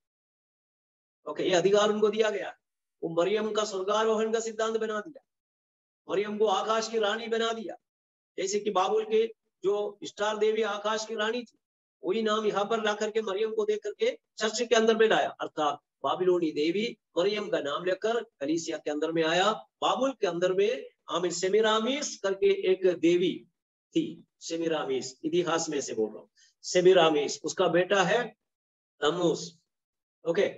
ओके, ये अधिकार उनको दिया गया। वो मरियम का स्वर्गारोहण का सिद्धांत बना दिया, मरियम को आकाश की रानी बना दिया। जैसे कि बाबुल के जो स्टार देवी आकाश की रानी थी, वही नाम यहाँ पर ला करके मरियम को दे करके चर्च के अंदर में लाया। अर्थात बाबिलोनी देवी मरियम का नाम लेकर कलीसिया के अंदर में आया। बाबुल के अंदर में आमिर सेमिरामिस करके एक देवी थी, सेमिरामिस, इतिहास में से बोल रहा हूँ, सेमिरामिस, उसका बेटा है तम्मुस। ओके,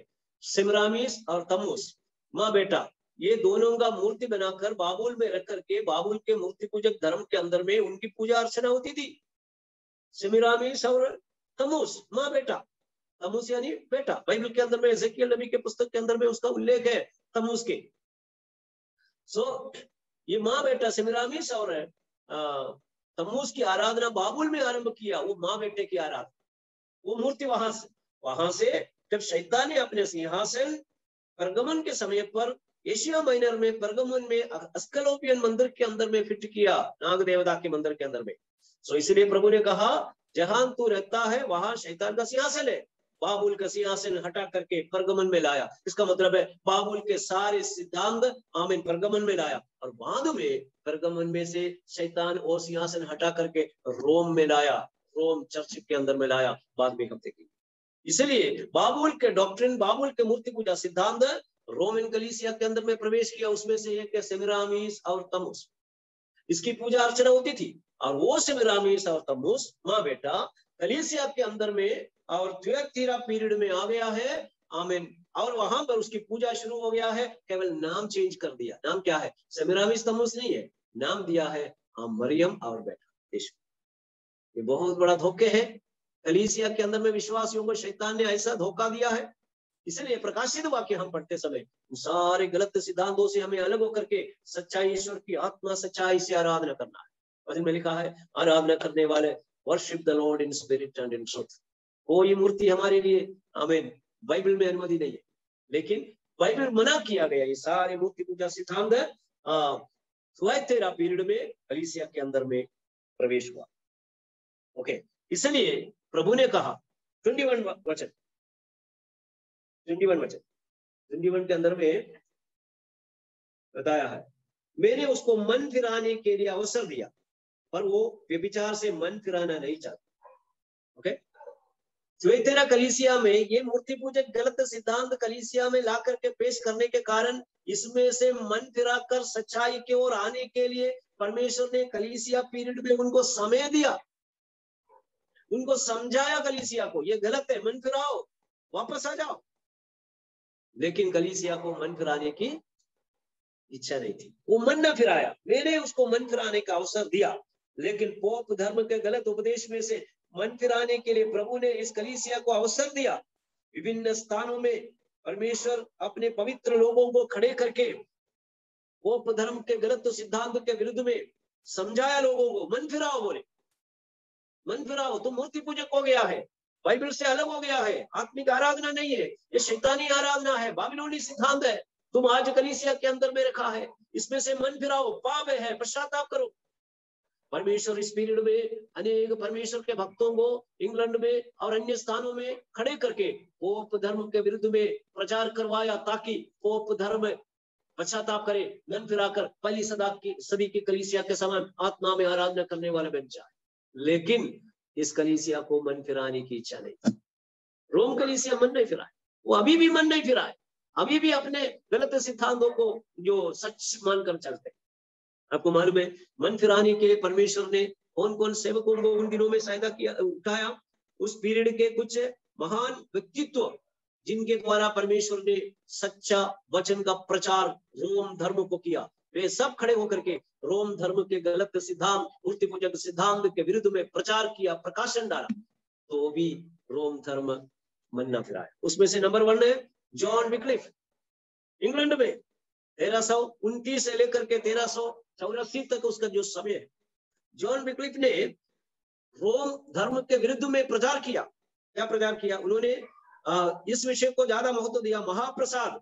सेमिरामिस और तम्मुस माँ बेटा, ये दोनों का मूर्ति बनाकर बाबुल में रख करके बाबुल के मूर्ति पूजक धर्म के अंदर में उनकी पूजा अर्चना होती थी। सेमिरामिस और तम्मुस माँ बेटा, तम्मुस यानी बेटा। बाइबल के अंदर में एजेकियल नबी के पुस्तक के अंदर में उसका उल्लेख है तम्मुस के। सो ये माँ बेटा सेमिरामिस और तम्मुस की आराधना बाबुल में आरंभ किया, वो माँ बेटे की आराधना, वो मूर्ति वहां से जब शैतान ने अपने सिंहासन परगमन के समय पर एशिया माइनर में परगमन में अस्कलोपियन मंदिर के अंदर में फिट किया, नाग देवता के मंदिर के अंदर में। सो इसलिए प्रभु ने कहा जहां तू रहता है वहां शैतान का सिंहासन है। बाबुल का सिंहासन हटा करके परगमन में लाया। इसका मतलब है बाबुल के सारे सिद्धांत आमीन परगमन में लाया, और बाद में परगमन में से शैतान और सिंहासन हटा करके रोम में लाया, रोम चर्च के अंदर में लाया बाद में हफ्ते की। इसलिए बाबुल के डॉक्ट्रिन, बाबुल के मूर्ति पूजा सिद्धांत रोमन कलीसिया के अंदर में प्रवेश किया। उसमें से एक है सेमिरामिस और तम्मुस, इसकी पूजा अर्चना होती थी। और वो सेमिरामिस और तम्मुस माँ बेटा कलीसिया के अंदर में और थ्योतिरा पीरियड में आ गया है, आमीन, और वहां पर उसकी पूजा शुरू हो गया है। केवल नाम चेंज कर दिया, नाम क्या है? सेमिरामिस तम्मुस नहीं है, नाम दिया है मरियम और बेटा यीशु। ये बहुत बड़ा धोखे है कलीसिया के अंदर में विश्वासियों को शैतान ने ऐसा धोखा दिया है। इसलिए प्रकाशित वाक्य हम पढ़ते समय सारे गलत सिद्धांतों से हमें अलग होकर के सच्चाई, ईश्वर की आत्मा सच्चाई से आराधना करना है। वचन में लिखा है आराधना करने वाले worship the Lord in spirit and in truth. कोई मूर्ति हमारे लिए आमीन बाइबल में अनुमति नहीं है, लेकिन बाइबल मना किया गया ये सारे मूर्ति पूजा सिद्धांत थुआतीरा पीरियड में कलीसिया के अंदर में प्रवेश हुआ। ओके, इसलिए प्रभु ने कहा 21 वचन 21 के अंदर में बताया है, मैंने उसको मन फिराने के लिए अवसर दिया पर वो व्यभिचार से मन फिराना नहीं चाहता। ओके, थुआतीरा कलीसिया में ये मूर्ति पूजक गलत सिद्धांत कलीसिया में ला करके पेश करने के कारण इसमें से मन फिराकर सच्चाई की ओर आने के लिए परमेश्वर ने कलीसिया पीरियड में उनको समय दिया, उनको समझाया कलीसिया को ये गलत है, मन फिराओ, वापस आ जाओ। लेकिन कलीसिया को मन फिराने की इच्छा नहीं थी, वो मन न फिराया। मैंने उसको मन फिराने का अवसर दिया लेकिन पोप धर्म के गलत उपदेश में से मन फिराने के लिए प्रभु ने इस कलीसिया को अवसर दिया। विभिन्न स्थानों में परमेश्वर अपने पवित्र लोगों को खड़े करके पोप धर्म के गलत सिद्धांत के विरुद्ध में समझाया लोगों को। मन फिराओ, बोले मन फिराओ, तुम मूर्ति पूजक हो गया है, बाइबल से अलग हो गया है, आत्मिक आराधना नहीं है, ये शैतानी आराधना है, बाबिलोनी सिद्धांत है, तुम आज कलीसिया के अंदर में रखा है, इसमें से मन फिराओ, पाप है, पश्चाताप करो। परमेश्वर इस पीरियड में अनेक परमेश्वर के भक्तों को इंग्लैंड में और अन्य स्थानों में खड़े करके पोप धर्म के विरुद्ध में प्रचार करवाया, ताकि पोप धर्म पश्चाताप करे, मन फिराकर पहली सदी की कलीसिया के समान आत्मा में आराधना करने वाले बन जाए। लेकिन इस कलीसिया को मन फिराने की इच्छा नहीं। रोम कलीसिया मन नहीं फिराए, वो अभी भी मन नहीं फिराए, अभी भी अपने गलत सिद्धांतों को जो सच मानकर चलते। आपको मालूम है मन फिराने के लिए परमेश्वर ने कौन कौन सेवकों को उन दिनों में सहायता किया, उठाया। उस पीरियड के कुछ महान व्यक्तित्व जिनके द्वारा परमेश्वर ने सच्चा वचन का प्रचार रोम धर्म को किया, वे सब खड़े होकर के रोम धर्म के गलत सिद्धांत, मूर्ति पूजक सिद्धांत के विरुद्ध में प्रचार किया, प्रकाशन डाला, तो भी रोम धर्म मन न फिराया। उसमें से नंबर 1 है जॉन विक्लिफ। इंग्लैंड में 1329 से लेकर के 1384 तक उसका जो समय है, जॉन विक्लिफ ने रोम धर्म के विरुद्ध में प्रचार किया। क्या प्रचार किया उन्होंने? इस विषय को ज्यादा महत्व दिया। महाप्रसाद,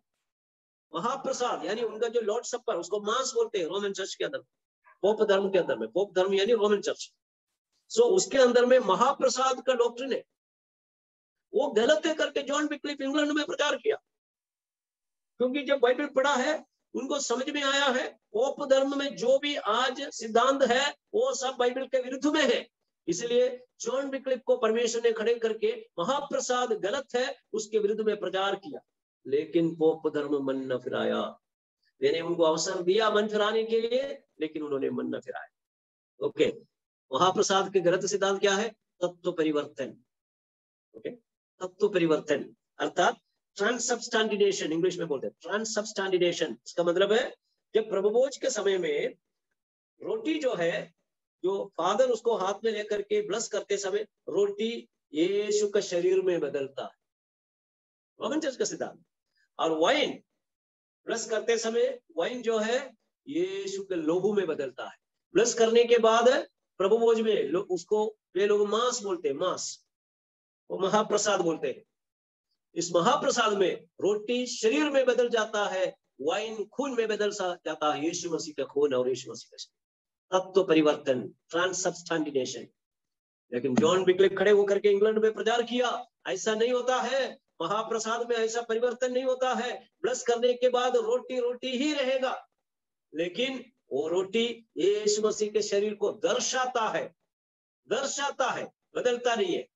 महाप्रसाद यानी उनका जो लॉर्ड सपर, उसको मांस बोलते हैं रोमन चर्च के अंदर, पोप धर्म के अंदर में, पोप धर्म यानी रोमन चर्च। सो उसके अंदर में महाप्रसाद का डॉक्ट्रिन है, वो गलत है करके जॉन विक्लिफ इंग्लैंड में प्रचार किया। क्योंकि जब बाइबल पढ़ा है उनको समझ में आया है पोप धर्म में जो भी आज सिद्धांत है वो सब बाइबल के विरुद्ध में है। इसलिए जॉन विक्लिफ को परमेश्वर ने खड़े करके महाप्रसाद गलत है उसके विरुद्ध में प्रचार किया, लेकिन पोप धर्म मन न फिराया। मैंने उनको अवसर दिया मन फिराने के लिए, लेकिन उन्होंने मन न फिराया। ओके, महाप्रसाद के गलत सिद्धांत क्या है? तत्व परिवर्तन। ओके, तत्व परिवर्तन अर्थात ट्रांससब्स्टेंटिएशन, इंग्लिश में बोलते हैं ट्रांससब्स्टेंटिएशन। इसका मतलब है जब प्रभुभोज के समय में रोटी जो है, जो फादर उसको हाथ में लेकर के ब्लस करते समय रोटी यीशु का शरीर में बदलता है, रोमन चर्च का सिद्धांत। और वाइन ब्लस करते समय वाइन जो है यीशु के लोहू में बदलता है। ब्लस करने के बाद प्रभुभोज में उसको वे लोग मांस बोलते हैं, मांस, वो महाप्रसाद बोलते हैं। इस महाप्रसाद में रोटी शरीर में बदल जाता है, वाइन खून में बदल जाता है, यीशु मसीह का खून और यीशु मसीह का शरीर। तत्व परिवर्तन, ट्रांससब्स्टेंटिएशन। लेकिन जॉन विक्लिफ खड़े होकर के इंग्लैंड में प्रचार किया, ऐसा नहीं होता है, महाप्रसाद में ऐसा परिवर्तन नहीं होता है, ब्लस करने के बाद रोटी रोटी ही रहेगा, लेकिन वो रोटी यीशु मसीह के शरीर को दर्शाता है, दर्शाता है, बदलता नहीं है।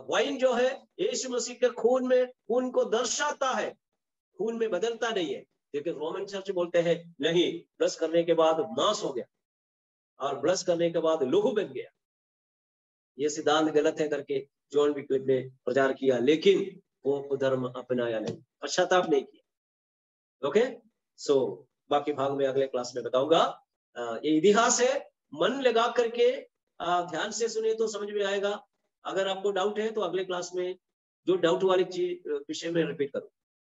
वाइन जो है यीशु मसीह के खून में, खून को दर्शाता है, खून में बदलता नहीं है। लेकिन रोमन चर्च बोलते हैं नहीं, ब्लस करने के बाद मांस हो गया और ब्लस करने के बाद लोहू बन गया। ये सिद्धांत गलत है करके जॉन विक्लिफ ने प्रचार किया, लेकिन पोप धर्म अपनाया नहीं, पश्चाताप नहीं किया। ओके, सो बाकी भाग में अगले क्लास में बताऊंगा। ये इतिहास है, मन लगा करके ध्यान से सुने तो समझ में आएगा। अगर आपको डाउट है तो अगले क्लास में जो डाउट वाली चीज विषय में रिपीट करूँ।